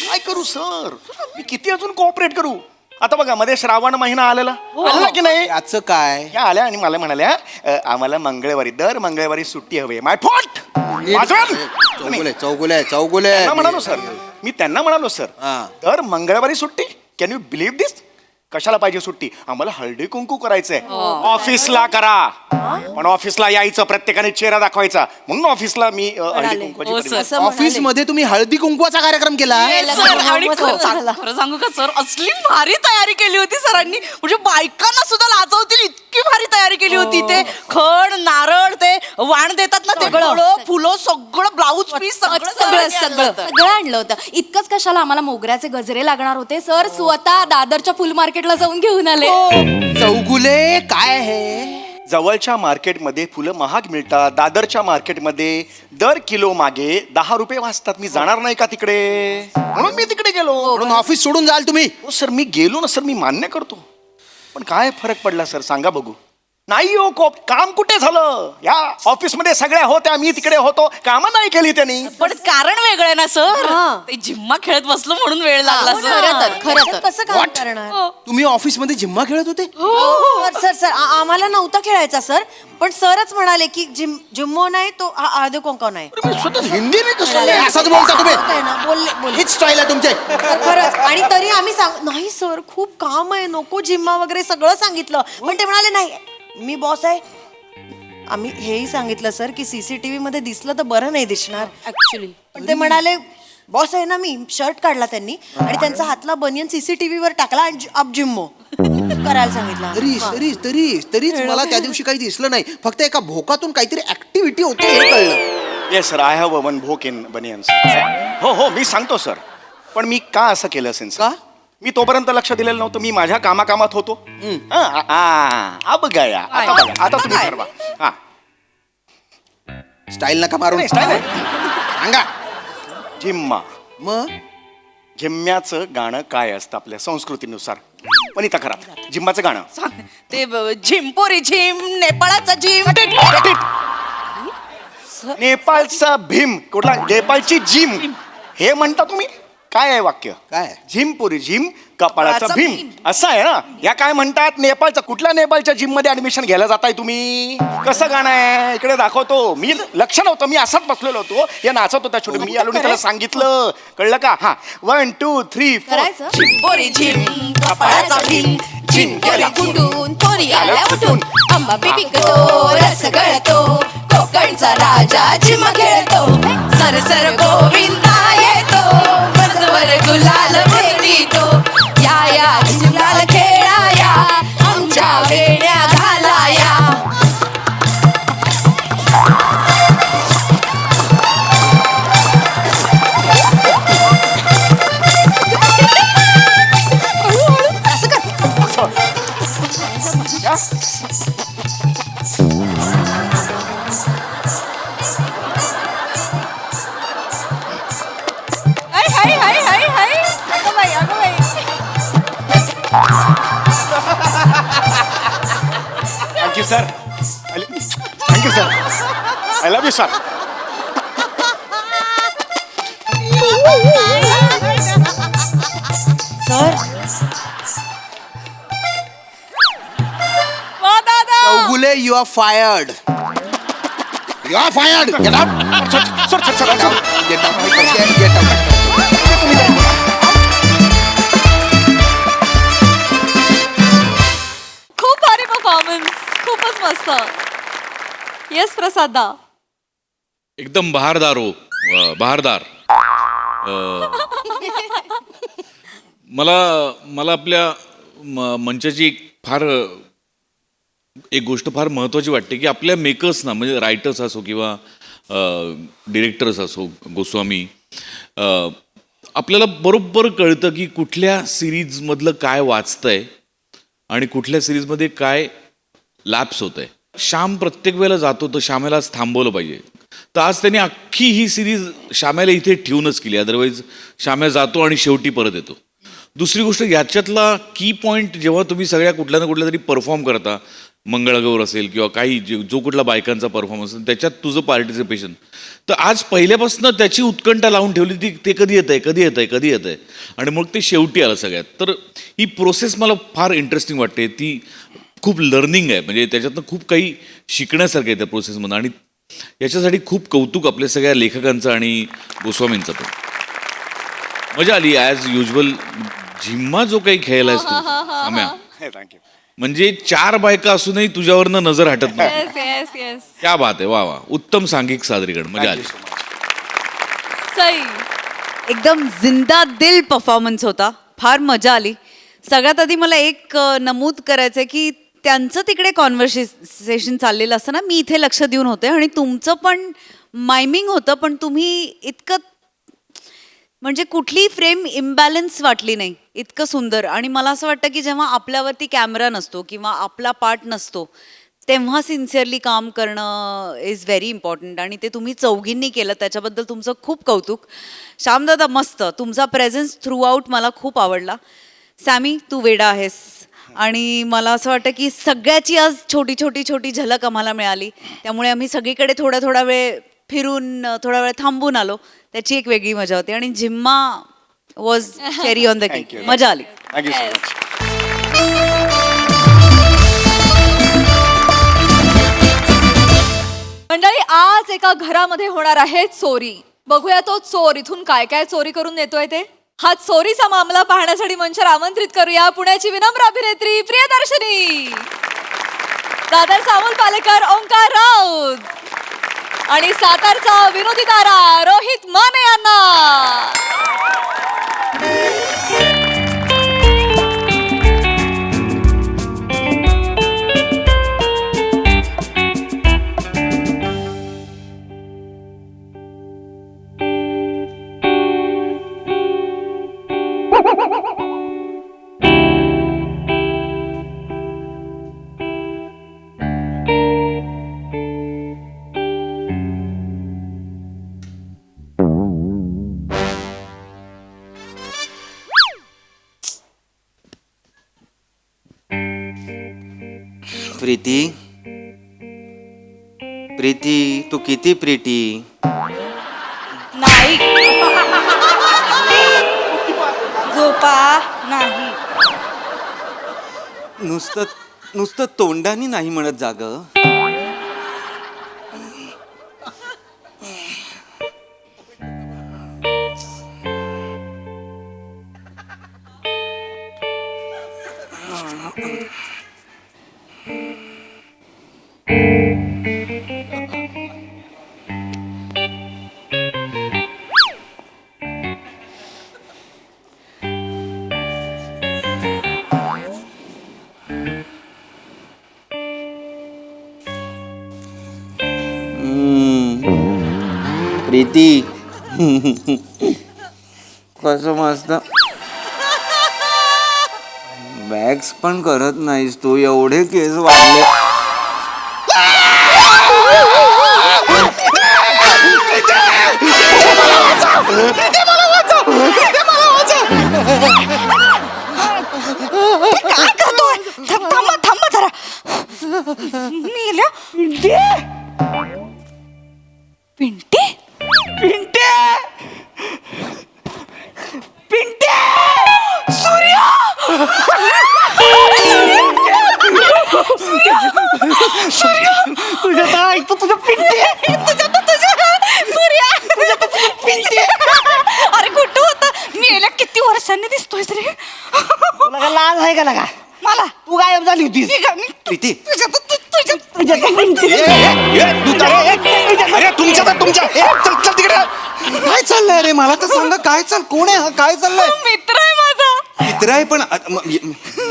काय करू सर मी किती अजून कोऑपरेट करू आता बघा मध्ये श्रावण महिना आलेला आला की नाही याचं काय या आल्या आणि मला म्हणाल्या आम्हाला मंगळवारी दर मंगळवारी सुट्टी हवी माय फॉट चौगुले म्हणालो सर मी त्यांना म्हणालो सर हा. दर मंगळवारी सुट्टी कॅन यू बिलीव्ह दिस कशाला पाहिजे सुट्टी आम्हाला हळदी कुंकू करायचंय ऑफिसला करा पण ऑफिसला यायचं प्रत्येकाने चेहरा दाखवायचा म्हणून ऑफिसला मी हळदी कुंकवाची परिपाटी- ऑफिस मध्ये तुम्ही हळदी कुंकवाचा कार्यक्रम केला खरं सांगू का सर असली भारी तयारी केली होती सरांनी म्हणजे बायकांना सुद्धा लाजवतील इतकी भारी तयारी केली होती ते खड नारळ ते वाण देतात ना ते फुलं सगळं ब्लाऊज पीस सगळं आणलं होतं इतकंच कशाला आम्हाला मोगऱ्याचे गजरे लागणार होते सर स्वतः दादरच्या फुल मार्केटला जाऊन घेऊन आले चौगुले काय आहे जवळच्या मार्केटमध्ये फुलं महाग मिळतात दादरच्या मार्केटमध्ये दर किलो मागे 10 रुपये वाचतात मी जाणार नाही का तिकडे म्हणून मी तिकडे गेलो म्हणून ऑफिस सोडून जाल तुम्ही हो सर मी गेलो ना सर मी मान्य करतो पण काय फरक पडला सर सांगा बघू नाही हो काम कुठे झालं या ऑफिसमध्ये सगळ्या होत्या मी तिकडे होतो कामं नाही केली त्यांनी पण कारण वेगळं आहे ना सर ते जिम्मा खेळत बसलो म्हणून वेळ लागला खरं तर कसं काम करणार तुम्ही ऑफिस मध्ये जिम्मा खेळत होते सर आम्हाला नव्हता खेळायचा सर पण सरच म्हणाले की जिम्मो नाही तो हळदी कुंकू नाही अरे मी स्वतः हिंदी नाही कसं असंच बोलता तुम्ही बोलले हीच स्टाईल आहे तुमचे खरंच आणि तरी आम्ही नाही सर खूप काम आहे नको जिम्मा वगैरे सगळं सांगितलं पण ते म्हणाले नाही मी बॉस आहे आम्ही हेही सांगितलं सर की सीसीटीव्ही मध्ये दिसलं तर बरं नाही दिसणार ऍक्च्युली पण ते म्हणाले बॉस आहे ना मी शर्ट काढला त्यांनी आणि त्यांचा हातला बनियन सीसीटीव्ही वर टाकला आणि अब जिम्मो करायला सांगितलं तरीच मला त्या दिवशी काही दिसलं नाही फक्त एका भोकातून काहीतरी ऍक्टिव्हिटी होते हे कळलं yes sir I have one भोक इन बनियन्स हो मी सांगतो सर पण मी का असं केलं असेल का? मी तोपर्यंत लक्ष दिलेलं नव्हतं मी माझ्या कामाकामात होतो अब गया आता बघा आता तुम्ही ठरवा हा स्टाईल नका मारून नाही, style आहे. सांगा जिम्मा मग झिम्म्याचं गाणं काय असतं आपल्या संस्कृतीनुसार? वनिता खरात झिम्माचं गाणं. ते झिमपोरी झिम नेपाळाचा झिम नेपाळचा भीम कुठला? नेपाळची जिम हे म्हणता तुम्ही? काय आहे वाक्य? काय? झिमपुरी झिम कपाळाचा कपाळाचा भीम भीम. असं आहे ना. या काय म्हणतात नेपाळचं? कुठल्या नेपाळच्या जिम मध्ये ऍडमिशन घ्यायला जाताय तुम्ही? कसं गाणं आहे? इकडे दाखवतो. मी लक्ष नव्हतं, मी असाच बसलेलो होतो. या नाचत होता छोटे. मी आलो आणि त्याला सांगितलं. कळलं का? हा 1 2 3 4 करायचं झिमपोरी झिम कपाळाचा भीम झिम गेला कुठून पोरी आल्या उठून आंबा पिकतो रस गळतो कोकणचा राजा झिम खेळतो सर सर गोविंदा येतो वरवर गुलाल फेरीतो या झिमलाल खेळाया आमच्या वेड्या घालाया. हाय हाय हाय हाय हाय अगं बाई अगं बाई. Thank you sir. Thank you sir. I love you sir. Sir वा दादा. Chougule you are fired. You are fired. Get out. Sir sir sir sir get out. Get out. खूप भारी परफॉर्मन्स. खूपच मस्त. येस प्रसाद दा. एकदम बहारदार हो. बहारदार. मला मला आपल्या मंचाची एक गोष्ट फार महत्त्वाची वाटते की आपल्या मेकर्सना म्हणजे रायटर्स असो किंवा डिरेक्टर्स असो गोस्वामी आपल्याला बरोबर कळतं की कुठल्या सिरीजमधलं काय वाचतंय आणि कुठल्या सिरीजमध्ये काय लॅप्स होत आहे. श्याम प्रत्येक वेळेला जातो तर श्यामेलाच थांबवलं पाहिजे. तर आज त्यांनी अख्खी ही सिरीज श्यामेला इथे ठेवूनच केली. अदरवाईज श्याम्या जातो आणि शेवटी परत येतो. दुसरी गोष्ट याच्यातला की पॉईंट जेव्हा तुम्ही सगळ्या कुठल्या ना कुठल्या तरी परफॉर्म करता मंगळागौर असेल किंवा काही जो कुठला बायकांचा परफॉर्मन्स असेल त्याच्यात तुझं पार्टिसिपेशन तर आज पहिल्यापासून त्याची उत्कंठा लावून ठेवली ती ते कधी येत आहे कधी येत आहे कधी येत आहे आणि मग ते शेवटी आलं सगळ्यात. तर ही प्रोसेस मला फार इंटरेस्टिंग वाटते. ती खूप लर्निंग आहे म्हणजे त्याच्यातनं खूप काही शिकण्यासारखं आहे त्या प्रोसेसमधून आणि याच्यासाठी खूप कौतुक आपल्या सगळ्या लेखकांचं आणि गोस्वामींचं पण. मजा आली ॲज युजल. झिम्मा जो काही खेळला आहेस तू साम्या थँक्यू. म्हणजे 4 बायका असूनही तुझ्यावरनं नजर हटत नाही. Yes yes yes. क्या बात आहे. वा वा. उत्तम सांघिक सादरीकरण. मजा आली. सई. एकदम जिंदा दिल परफॉर्मन्स होता. फार मजा आली. सगळ्यात आधी मला एक नमूद करायचं आहे की त्यांचं तिकडे कॉन्व्हर्सेशन चाललेलं असतं ना, मी इथे लक्ष देऊन होते आणि तुमचं पण मायमिंग होतं पण तुम्ही इतकं म्हणजे कुठलीही फ्रेम इम्बॅलन्स वाटली नाही. इतकं सुंदर. आणि मला असं वाटतं की जेव्हा आपल्यावरती कॅमेरा नसतो किंवा आपला पार्ट नसतो तेव्हा सिन्सिअरली काम करणं इज व्हेरी इम्पॉर्टंट आणि ते तुम्ही चौघींनी केलं त्याच्याबद्दल तुमचं खूप कौतुक. श्यामदादा मस्त. तुमचा प्रेझेन्स थ्रू आउट मला खूप आवडला. सॅमी तू वेडा आहेस आणि मला असं वाटतं की सगळ्याची आज छोटी छोटी छोटी झलक आम्हाला मिळाली. त्यामुळे आम्ही सगळीकडे थोडा थोडा वेळ फिरून थोडा वेळ थांबून आलो. त्याची एक वेगळी मजा होती आणि Jhimma was cherry on the cake. मजा आली. Thank you so much. मंडळी आज एका घरामध्ये होणार आहे चोरी. बघूया तो चोर इथून काय काय चोरी करून नेतोय ते. हा चोरीचा मामला पाहण्यासाठी मंचावर आमंत्रित करूया पुण्याची विनम्र अभिनेत्री प्रियदर्शनी, दादर अमोल पालेकर, ओंकार राऊत आणि सातारचा विनोदी तारा रोहित माने यांना. प्रीती प्रीती तू किती प्रीती. नाही झोपा नाही. नुसतं तोंडाने नाही म्हणत जाग. प्रीती कसं मस्त बॅग्स पण करत नाहीस तू. एवढे केस वाढले. काय करतोय? थांबा थांबा जरा. मेल्या पिंटी पिंटे पिंटे सूर्या तुझ्या तर ऐकतो तुझं पिंटे तुझ्या सूर्या पिंटे. अरे कुठं होता मेल्या किती वर्षांनी दिसतोय रे. लाज आहे का लगा मला तू गायब झाली होती प्रीती काय चाललंय रे. मला तर सांगा काय कोण आहे हा. काय चाललंय. मित्र आहे माझा. मित्र आहे पण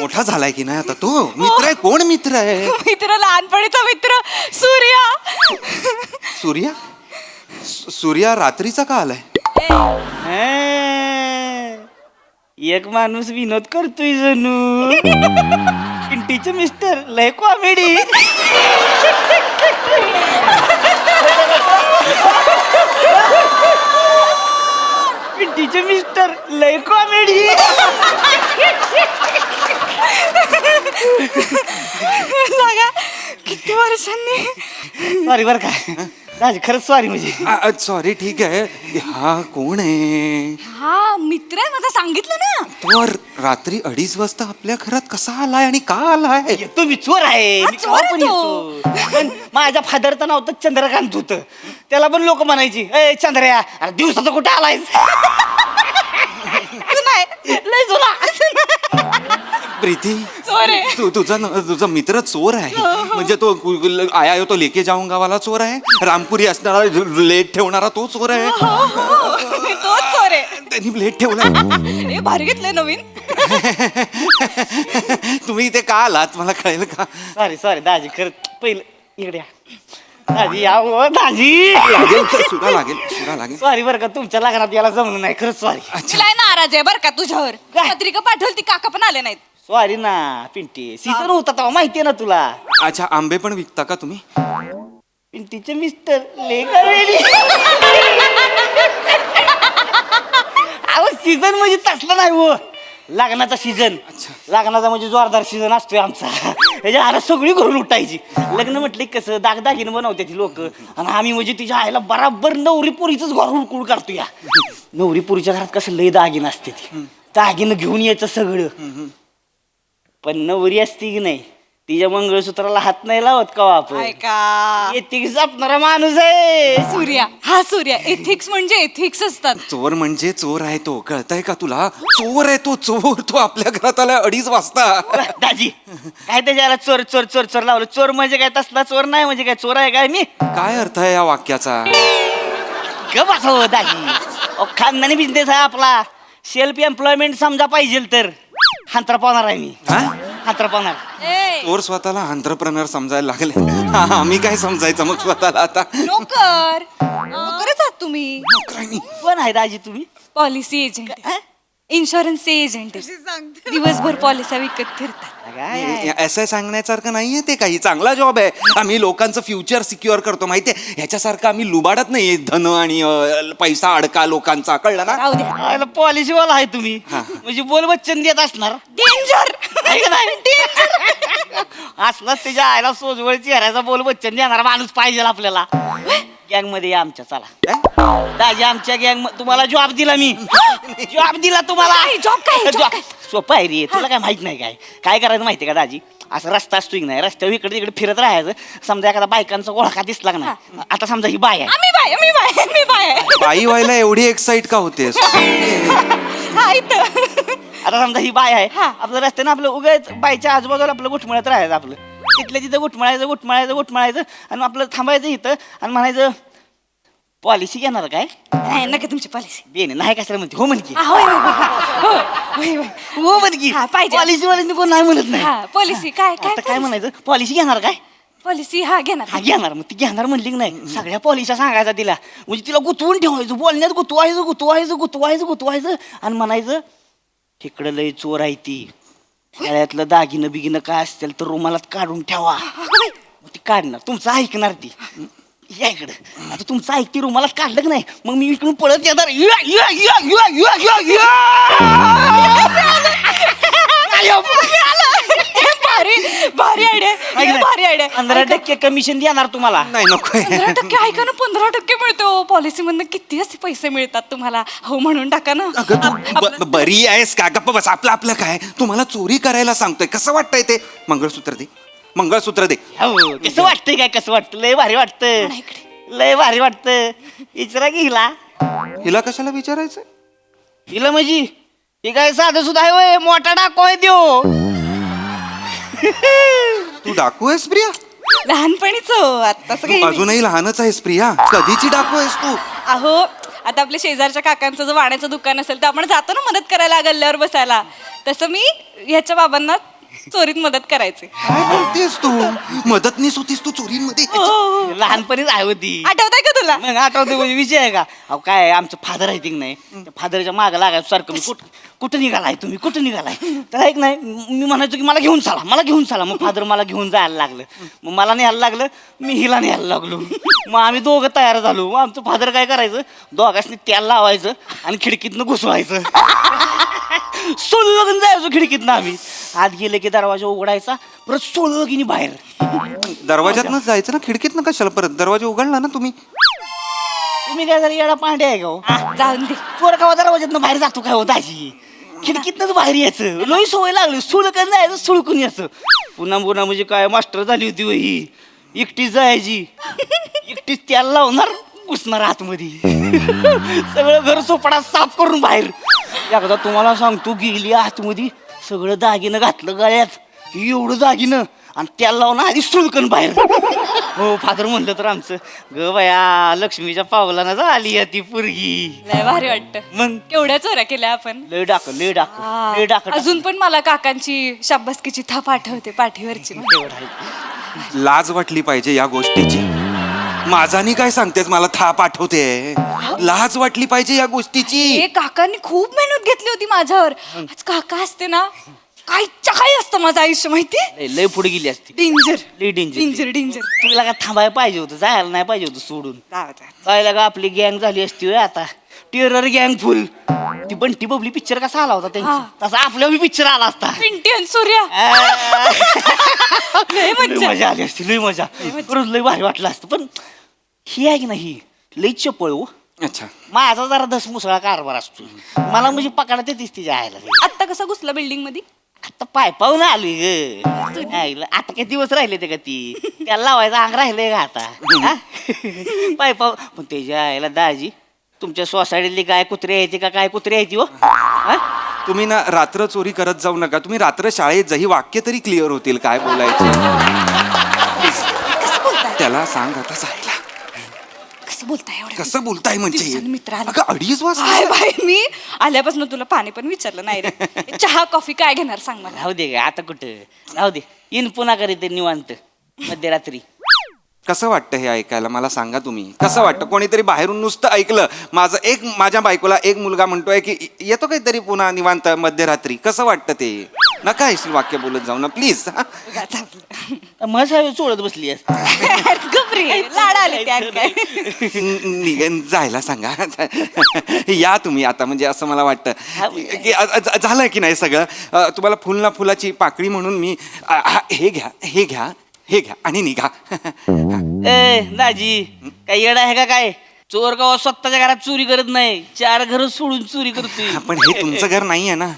मोठा झालाय की नाही आता तो. मित्र आहे. कोण मित्र आहे. मित्र लहानपणीचा मित्र सूर्या. सूर्या सूर्या रात्रीचा का आलाय. एक माणूस विनोद करतोय जणू. पिंटीचे मिस्टर लय कॉमेडी. पिंटीचे मिस्टर लय कॉमेडी. सांगा किती वर्षांनी. सॉरी बर का राज खरंच सॉरी म्हणजे. सॉरी ठीक आहे. हा कोण आहे. हा मित्र आहे माझा सांगितलं ना. तो रात्री 2:30 वाजता आपल्या घरात कसा आलाय आणि का आलाय. तो मी चोर आहे. हा, मी चोर केव्हा पण आहे तो. येतो. पण माझ्या फादरचं नाव तर चंद्रकांत होतं. त्याला पण लोक म्हणायची ए चंद्रया अरे दिवसाचं कुठं आलायस. नाही लय जुना. प्रीती चोर आहे. तुझा मित्र चोर आहे. म्हणजे तो आया तो लेके जाऊंगा वाला चोर आहे. रामपुरी असणारा लेट ठेवणारा तो चोर आहे. तोच चोर आहे. त्यांनी लेट ठेवलाय. हे भारी घेतलंय नवीन. तुम्ही इथे का आलात मला कळेल का. सॉरी दाजी खरं पहिलं इकडे या. दाजी या हो, दाजी लागेल. सॉरी बरं का तुमच्या लग्नात याला जमलं नाही खरंच सॉरी. तिला नाराज आहे बरं का तुझ्यावर. पत्रिका पाठवली ती काका पण आले नाहीत. सॉरी ना पिंटी सीझन होता तेव्हा माहितीये ना तुला. अच्छा आंबे पण विकता का तुम्ही. पिंटीचे मिस्टर लेकर अहो सीझन म्हणजे तसलं नाही हो. लग्नाचा सीझन. लग्नाचा म्हणजे जोरदार सीझन असतोय आमचा. त्याच्या आला सगळी घरून उठायची. लग्न म्हटलं की कसं दागदागिनं बनवते ती लोक. आणि आम्ही म्हणजे तिच्या आईला बराबर नवरी पोरीच घर उडकुळ काढतो. या नवरी पोरीच्या घरात कसं लय दागिनं असते ती. दागिनं घेऊन यायचं सगळं. पण नवरी असती की नाही तिच्या मंगळसूत्राला हात नाही लावत का आपण. एथिक्स जपणारा माणूस आहे सूर्या. हा सूर्या एथिक्स म्हणजे एथिक्स असतात. चोर म्हणजे चोर आहे तो. कळतंय का तुला. चोर आहे तो चोर. तो आपल्या घरात आला 2:30 वाजता. दाजी काय त्याच्याला चोर चोर चोर चोर लावलं. चोर म्हणजे काय तसला चोर नाही. म्हणजे काय चोर आहे काय मी. काय अर्थ आहे या वाक्याचा. गप असं दाजी. खानदानी बिझनेस आहे आपला. सेल्फ एम्प्लॉयमेंट समजा पाहिजे तर हांतरा पावणार आहे मी. हांतरा पावणार. चोर स्वतःला एंटरप्रेनर समजायला लागले. आम्ही काय समजायचं मग स्वतःला आता. नोकरच आहात तुम्ही. कोण आहे दाजी तुम्ही. Policy agent. Insurance agent. दिवसभर पॉलिसी विकत फिरतात. असं सांगण्यासारखं नाहीये ते. काही चांगला जॉब आहे. आम्ही लोकांचं फ्युचर सिक्युअर करतो माहितीये. ह्याच्यासारखं आम्ही लुबाडत नाही. धन आणि पैसा अडका लोकांचा. कळलं ना. पॉलिसीवाला आहे तुम्ही. म्हणजे बोल बच्चन देत असणार. डेंजर. आहे का नाही असलाच त्याच्या आईला सोजवळ चेहऱ्याचा बोल बच्चन देणारा माणूस पाहिजे आपल्याला. गँग मध्ये या आमच्या, चला दाजी आमच्या गँग. तुम्हाला जॉब दिला मी, जॉब दिला तुम्हाला. job काय? सोपं आहे रे, तुला काय माहित नाही काय करायचं माहिती का दाजी? असं रस्ता असतो की नाही, रस्त्यावर इकडे तिकडे फिरत राहायचं. समजा एखादा बायकांचा ओळखा दिसला का नाही, आता समजा ही बाय आहे, मी बाय बाई व्हायला एवढी एक्साइट का होतेस? आता समजा ही बाय आहे, आपलं रस्त्यानं आपलं उगाच बायच्या आजूबाजूला आपलं गुठमळत राहायचं. आपलं तिथल्या तिथं गुठमळायचं आणि आपलं थांबायचं इथं आणि म्हणायचं पॉलिसी घेणार काय? नका तुमची पॉलिसी. बेने नाही कशाला म्हणते, हो म्हणकी, हो हो म्हणकी. पाहिजे. पॉलिसी वाली कोण नाही म्हणत नाही. पॉलिसी काय आता काय म्हणायचं, पॉलिसी घेणार काय? पॉलिसी घेणार. हा घेणार. मग ती घेणार म्हणली की नाही, सगळ्या पॉलिसी सांगायचा तिला. म्हणजे तिला गुतवून ठेवायचं, बोलण्यात गुतवायचं आणि म्हणायचं तिकडं लय चोर आहे ती, गळ्यातलं दागिनं बिगिनं काय असतील तर रुमालात काढून ठेवा. मग ती काढणार, तुमचं ऐकणार ती. या इकडं, आता तुमचं ऐकती रुमालात काढलं की नाही, मग मी इकडून पळत येणार. भारी आयडिया. 15% कमिशन देणार तुम्हाला. नाही नको. 15% ऐका ना, 15% मिळतो पॉलिसी मधनं. किती असे पैसे मिळतात तुम्हाला, हो म्हणून टाका ना. बरी आहेस का? गप्प बस. आपलं काय? तुम्हाला चोरी करायला सांगतोय, कसं वाटतंय ते? मंगळसूत्र दे. हो, कसं वाटतंय काय? कसं वाटतं? लय भारी वाटतं. विचारा की हिला कशाला विचारायचं? हिला म्हणजे हे काय साधं सुद्धा आहे होय, मोठा डाको आहे त्यो. तू डाकू आहेस प्रिया? लहानपणीच आताच काही नाही. अजूनही लहानच आहेस प्रिया. कधीची डाकू आहेस तू? अहो आता आपल्या शेजारच्या काकांचं जर वाण्याचं दुकान असेल तर आपण जातो ना मदत करायला, गल्ल्यावर बसायला. तसं मी ह्याच्या बाबांना चोरीत मदत करायचे. काय बोलतेस तू? मदतनीस होतीस तू चोरींमध्ये? लहानपणीच आहे होती. आठवतंय का तुला? मग आठवते म्हणजे विषय आहे का? अहो काय आमचं फादर आहे की नाही, त्या फादरच्या मागं लागायचं सारखं. मी कुठं निघालाय तर ऐक नाही, मी म्हणायचो की मला घेऊन चला. मग फादर मला घेऊन जायला लागलं, मग मला न्यायला लागलं, मी हिला न्यायला लागलो. मग आम्ही दोघं तयार झालो. मग आमचं फादर काय करायचं, दोघांनी तेल लावायचं आणि खिडकीतनं घुसवायचं. सोलून जायचो खिडकीतनं आम्ही. आत गेले की दरवाजा उघडायचा, परत सोलगिनी बाहेर. दरवाजातनं जायचं ना, खिडकीतनं कशाला? परत दरवाजा उघडला ना तुम्ही काय झालं, येडा पांडे आहे का हो? जाऊन दे. चोर का दरवाजातनं बाहेर जातो काय हो दाजी? खिडकीतनंच बाहेर यायचं. लई सवय लागली, सुळकन जायचं, सुळकून यायचं. पुन्हा म्हणजे काय मास्टर झाली होती हो ही. एकटीच जायची, एकटीच त्याला लावणार, घुसणार आतमध्ये. सगळं घर सोपडा साफ करून बाहेर. एकदा तुम्हाला सांगतो, गेली आतमध्ये, सगळं दागिनं घातलं गळ्यात, एवढं दागिनं, आणि त्याला लावून आधी सुळकन बाहेर. हो, फादर म्हणलं तर आमचं, ग बया लक्ष्मीच्या पावलानं झाली ती पोरगी. लय भारी वाटतं. मग केवढ्या चोऱ्या केल्या आपण. लय डाक. अजून पण मला काकांची शाबासकीची थाप आठवते पाठीवरची. लाज वाटली पाहिजे या गोष्टीची. माझानी काय सांगतेस? मला थाप आठवते. लाज वाटली पाहिजे या गोष्टीची. हे काकांनी खूप मेहनत घेतली होती माझ्यावर. आज काका असते ना, काय असतं माझं आयुष्य माहिती. लय पुढे गेली असती. डेंजर. तुला का थांबायला पाहिजे होतं, जायला नाही पाहिजे होतं सोडून. काय का आपली गँग झाली असती होय आता, टेरर गँग फुल. ती बंटी बबली पिक्चर कसा आला होता त्यांचा, तसा आपल्या पिक्चर आला असता. पिंटी आणि सूर्या. लय मजा आली असती, लय मजा. रोज लय भारी वाटलं असतं. पण ही आहे की नाही, लय चपळ हो. अच्छा, माझा जरा धसमुसळा कारभार असतो. मला म्हणजे पकडते तीच तिच्या आयला. आत्ता कसा घुसला बिल्डिंग मध्ये? आता पाय पाहून आली ग. आता काही दिवस राहिले ते का ती, त्याला लावायचं अंग राहिलंय का आता? पाय पाहून. पण त्याच्या आईला दाजी, तुमच्या सोसायटीतली काय कुत्रे यायची का काय कुत्रे यायची हो? तुम्ही ना रात्र चोरी करत जाऊ नका. तुम्ही रात्र शाळेत जा, ही वाक्य तरी क्लिअर होतील काय बोलायचे. त्याला सांग आता जायला. कसं बोलताय म्हणजे? मित्र आला. अगं 2:30 वाजता. बाय मी आल्यापासून तुला पाणी पण विचारलं नाही रे. चहा कॉफी काय घेणार सांग मला. राहू दे ग, आता कुठं राहू दे. येईन पुन्हा करीत निवांत मध्यरात्री. कसं वाटतं हे ऐकायला? मला सांगा तुम्ही, कसं वाटतं? कोणीतरी बाहेरून नुसतं ऐकलं, माझ्या बायकोला एक मुलगा म्हणतोय की येतो काहीतरी पुन्हा निवांत मध्यरात्री. कसं वाटतं ते? नका ऐकशील वाक्य बोलत जाऊ ना प्लीज. मग चोळत बसली गप्रे बापरे लाड आले त्यात काय जायला सांगा या तुम्ही आता, म्हणजे असं मला वाटतं की झालं की नाही सगळं. तुम्हाला फुल ना फुलाची पाकळी म्हणून मी हे घ्या हे घ्या हे घ्या आणि निघा. ए दाजी काय येडा आहे का काय? चोर गाव स्वतःच्या घरात चोरी करत नाही, 4 घर सोडून चोरी करतोय. पण हे तुमचं घर नाही आहे ना.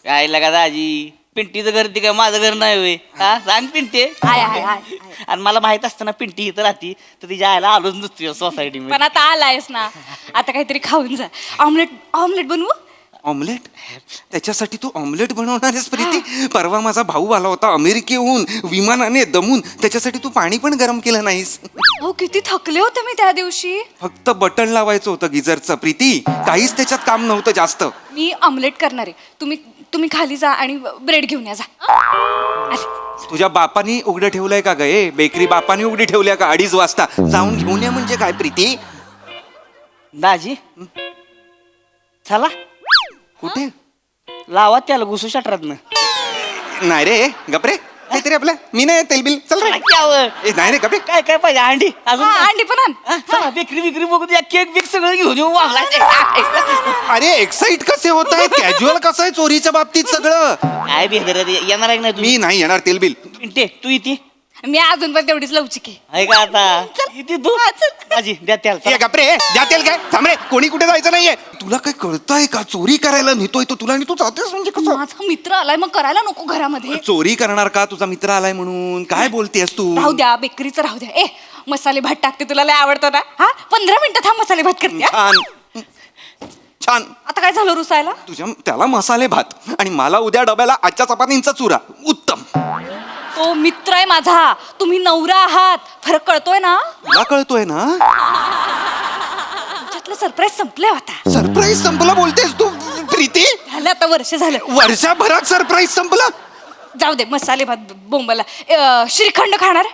काय लगा दाजी, पिंटीचं घर ते काय माझं घर नाही होय? हा सांग पिंटे. आणि मला माहित असतं ना पिंटी इथं राहती तर तिच्या आयला आलोच नसतो सोसायटी पण आता आलायस ना, आता काहीतरी खाऊन जा. ऑमलेट बनवू? ऑमलेट? त्याच्यासाठी तू ऑमलेट बनवणार आहेस प्रीती? परवा माझा भाऊ आला होता अमेरिकेहून विमानाने दमून, त्याच्यासाठी तू पाणी पण गरम केलं नाहीस. हो किती थकले होते मी त्या दिवशी. फक्त बटन लावायचं होतं गिझरचं प्रीती, काहीच त्याच्यात काम नव्हतं जास्त. मी ऑमलेट करणार आहे, तुम्ही खाली जा आणि ब्रेड घेऊन या जा. तुझ्या बापानी उघडं ठेवलंय का गे? बेकरी बापानी उघडी ठेवल्या का 2:30 वाजता? जाऊन घेऊन ये म्हणजे काय प्रीती? दाजी चला कुठे? लावा त्याला घुसू शटरात नाही रे गपरे, काहीतरी आपलं मी नाही तेलबिल चल रे. नाही रे गपरे. काय काय पाहिजे? अंडी अजून काय? अंडी पण आण. चला बेकरी बिकरी बघू द्या, केक बिक सगळं घेऊन येऊ. वागला अरे एक्साइट कसे होत आहे? कॅज्युअल कसं आहे चोरीच्या बाबतीत सगळं? काय बेहतर येणार आहे का नाही मी नाही येणार तेलबिल. पिंटे तू इथे मी अजून पण तेवढीच लवचिक आहे. आहे का आता? इथे तू दाजी द्या त्याला. ये गपरे द्या तेल काय? थांब रे, कोणी कुठे जायचं नाहीये. तुला काय कळतंय का? चोरी करायला नेतोय तो तुला आणि तू जातेस म्हणजे कसं? माझा मित्र आलाय, मग करायला नको घरामध्ये. चोरी करणार का? तुझा मित्र आलाय म्हणून काय बोलतेस तू? राहू द्या, बेकरीचं राहू द्या. मसाले भात टाकते, तुला लय आवडतो ना? हा 15 मिनिटं थांब, मसाले भात करते. छान छान. आता काय झालं रुसायला? तुझ्या त्याला मसाले भात आणि मला उद्या डब्याला आजच्या चपातींचा चुरा. उत्तम. तो मित्र आहे माझा, तुम्ही नवरा आहात, फरक कळतोय ना? तुला कळतोय ना? तुमच्यातलं सरप्राईज संपलंय आता. सरप्राईज संपला बोलतेस तू प्रीती? झालं आता वर्ष झालं. वर्षभरात सरप्राईज संपला? जाऊ दे, मसाले भात बोंबाला. श्रीखंड खाणार?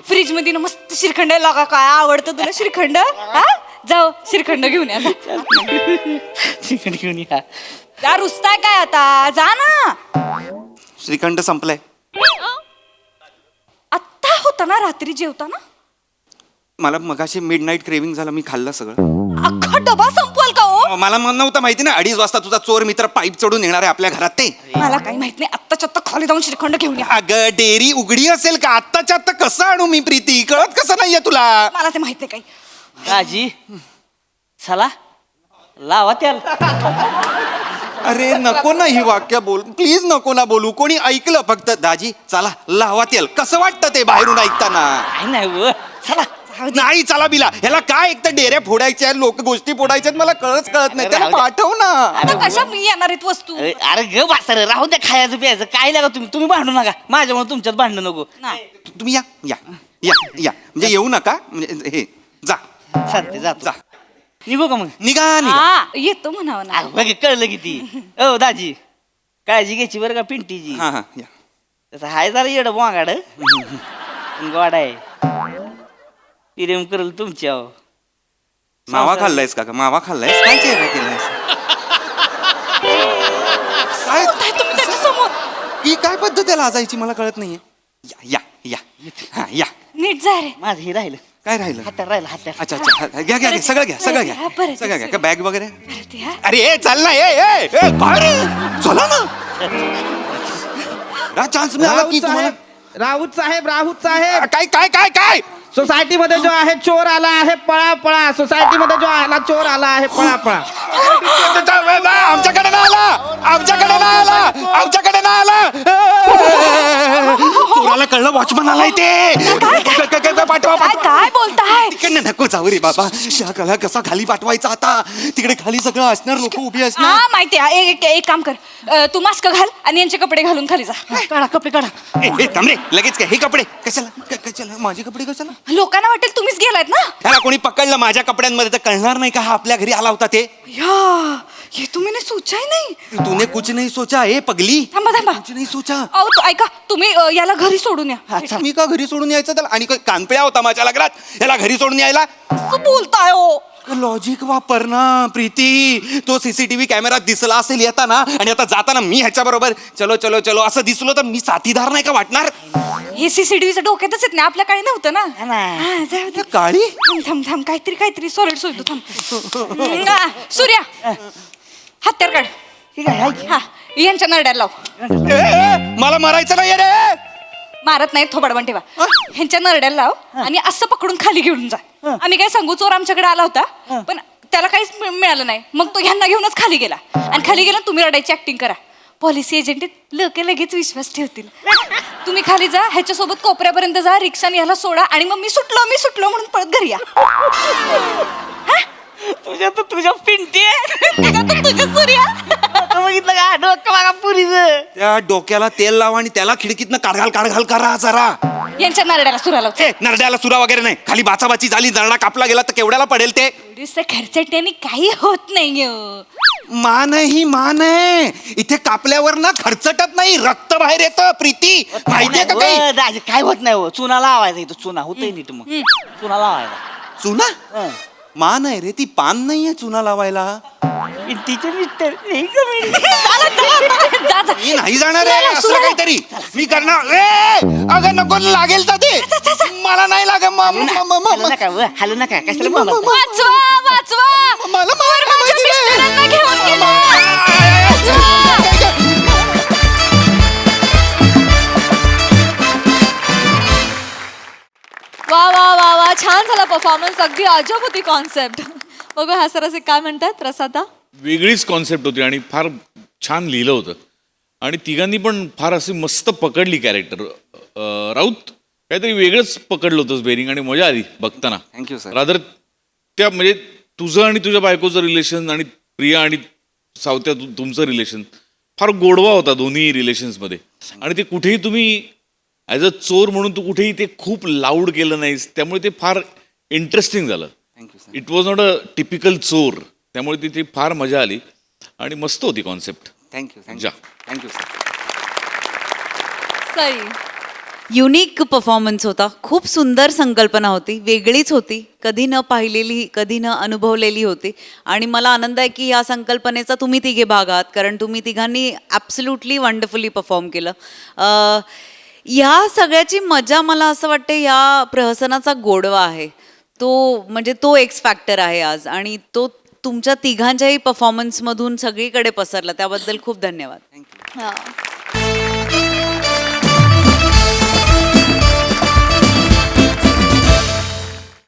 फ्रीज मध्ये ना मस्त श्रीखंड आहे. लगा काय आवडतं तुला श्रीखंड? हा जाऊ श्रीखंड घेऊन या. चिकन घेऊन या. जा, रुसताय काय आता? जा ना. श्रीखंड संपलाय. आत्ता होता ना रात्री जेवताना? मला मगाशी मिडनाईट क्रेविंग झालं, मी खाल्लं सगळं. अख्खा डबा संपवाल का हो? मला नव्हतं माहिती ना 2:30 वाजता तुझा चोर मित्र पाईप चढून येणार आहे आपल्या घरात ते. मला काही माहित नाही, आत्ताच्या आत्ता खाली जाऊन श्रीखंड घेऊन या. अगं डेअरी उघडी असेल का? आत्ताच्या आत्ता कसं आणू मी प्रीती? कळत कसं नाहीये तुला? मला ते माहित नाही काही. दाजी चला लावा त्याला. अरे नको ना ही वाक्य बोल प्लीज, नको ना बोलू. कोणी ऐकलं फक्त दाजी चला लावा तेल. कसं वाटतं ते बाहेरून ऐकताना? नाही व चला. नाही चला बिला, ह्याला काय एक तर डेऱ्या फोडायच्या लोक गोष्टी फोडायच्यात, मला कळत नाही. त्याला पाठव ना. आता कशा मी येणार आहेत वस्तू? अरे ग बासर राहू द्या, खायचं प्यायचं काय लागा तुम्ही भांडू नका माझ्यामुळे. तुमच्यात भांडण नको. तुम्ही या या या या म्हणजे येऊ नका म्हणजे हे जा चालते जातो. जा. निघू का मग? निघा निघा. हा येतो म्हणावं ना. बघ कळलं किती. ओ दाजी काळजी घ्यायची बरं का पिंटीची. हा हा या. तसं हाय जरा येड वागाड गोड आहे. प्रेम करल तुमच्या. मावा खाल्लायस का? मावा खाल्लायस? काय चेहरा केलायस? काय तुम्ही त्याच्या समोर ही काय पद्धत आहे लाजायची? मला कळत नाहीये. या या या हा या. नीट जा रे. माझं हे राहिलं. काय राहिलं? हातात राहिलं हातात. अच्छा अच्छा घ्या घ्या घ्या सगळं घ्या सगळं घ्या बरं, सगळं घ्या. का बॅग वगैरे? परत या. अरे ए चाल ना ए बाहेर चला ना. चान्स मिळाला की तुम्हाला. राऊत साहेब काय काय काय काय? सोसायटी मध्ये जो आहे चोर आला आहे, पळा पळा. सोसायटी मध्ये जो आला चोर आला आहे, पळा पळा. आमच्याकडे नाही आला, आमच्याकडे नाही आला, आमच्याकडे नाही आला. चोराला कळलं, वॉचमन आलाय ते. पाठवा काय बोलताय? तिकडे नको जाऊ रे बाबा. त्या कला कसा खाली पाठवायचा आता? तिकडे खाली सगळं असणार, लोक उभी असणार. हा माहिती आहे. एक काम कर, तू मास्क घाल आणि यांचे कपडे घालून खाली जा. काढा कपडे काढा. ए थांब रे लगेच काय? हे कपडे कशाला? कशाला माझे कपडे कशाला? लोकांना वाटेल तुम्हीच गेलायत ना. त्याला कोणी पकडलं माझ्या कपड्यांमध्ये तर कळणार नाही का हा आपल्या घरी आला होता ते? ये तुम्ही सोचा ही नाही. तूने कुछ नहीं सोचा ए पगली. थांबा थांबा. कुछ नहीं सोचा. अहो ऐका, तुम्ही याला घरी सोडून या. मी का घरी सोडून यायचं त्याला? आणि कानपिळ्या होता माझ्या लग्नात याला घरी सोडून यायला? असं बोलताय हो. लॉजिक वापर ना प्रीती. तो सीसीटीव्ही कॅमेरा दिसला असेल येताना आणि आता जाताना मी ह्याच्या बरोबर चलो चलो चलो असं दिसलो तर मी साथीदार नाही का वाटणार? हे सीसीटीव्हीच्या डोक्यातच येत नाही, आपल्या काळी नव्हतं ना. हा, जाऊ दे. काळी थांब काहीतरी सॉलिड सोडतो थांब. सूर्या हत्यार काढ. हा यांच्या नरड्याला लाव. मला मरायचं नाही रे. मारत नाही, थोबाडवण ठेवा. ह्यांच्या नरड्याला लाव आणि असं पकडून खाली घेऊन जा. आम्ही काय सांगू, चोर आमच्याकडे आला होता पण त्याला काहीच मिळालं नाही. मग तो ह्यांना घेऊनच खाली गेला आणि खाली गेला तुम्ही रडायची ऍक्टिंग करा. पॉलिसी एजंट लोक लगेच विश्वास ठेवतील. तुम्ही खाली जा, ह्याच्यासोबत कोपऱ्यापर्यंत जा, रिक्षाने ह्याला सोडा आणि मग मी सुटलो म्हणून परत घरी या. तुझ्या पिंटी तुझ्या सूर्या बघितलं का डोकं बघा पुरीचं. त्या डोक्याला तेल लाव आणि त्याला खिडकीतनं काढघाल करा जरा. यांच्या नरड्याला सुरा लाव. नरड्याला सुरा वगैरे नाही, खाली बाचाबाची झाली, नरडा कापला गेला तर केवढ्याला पडेल ते? खर्चाट्याने काही होत नाही. मान ही मान आहे. इथे कापल्यावर ना खर्चटत नाही, रक्त बाहेर येतं प्रीती. माहितीये का काही? दाजी काय होत नाही हो, चुना लावायचा इथं. चुना होतंय नीट. मग चुना लावायचा. चुना मान आहे रे ती, पान नाहीये चुना लावायला. पिंटीचं मिस्टर नाही मी नाही जाणार आहे असं काहीतरी मी करणार. अगं नको लागेल तर ते मला नाही लागत. हॅलो नका कशाला बोलत? वाचवा मला मिस्टरांना घेऊन गेला. वा छान झाला परफॉर्मन्स. अगदी अजब होती कॉन्सेप्ट. बघू हा सर असे काय म्हणतात प्रसादा. वेगळीच कॉन्सेप्ट होती आणि फार छान लिहिलं होतं आणि तिघांनी पण फार अशी मस्त पकडली कॅरेक्टर. राऊत काहीतरी वेगळंच पकडलं होतंस बेरिंग आणि मजा आली बघताना. Thank you sir. रादर त्या म्हणजे तुझं आणि तुझ्या बायकोचं रिलेशन आणि प्रिया आणि सावत्या तुमचं रिलेशन फार गोडवा होता दोन्ही रिलेशन्समध्ये. आणि ते कुठेही तुम्ही ॲज अ चोर म्हणून तू कुठेही ते खूप लाऊड केलं नाहीस, त्यामुळे ते फार इंटरेस्टिंग झालं. It was not a typical चोर, त्यामुळे तिथे फार मजा आली आणि मस्त होती concept. Thank you sir. Sai unique performance होता. खूप सुंदर संकल्पना होती, वेगळीच होती, कधी न पाहिलेली, कधी न अनुभवलेली होती. आणि मला आनंद आहे की या संकल्पनेचा तुम्ही तिघे भाग आहात, कारण तुम्ही तिघांनी ॲब्सल्युटली वंडरफुली परफॉर्म केलं. ह्या सगळ्याची मजा मला असं वाटतं या प्रहसनाचा गोडवा आहे तो, म्हणजे तो एक्स फॅक्टर आहे आज, आणि तो तुमच्या तिघांच्याही परफॉर्मन्समधून सगळीकडे पसरला. त्याबद्दल खूप धन्यवाद. हा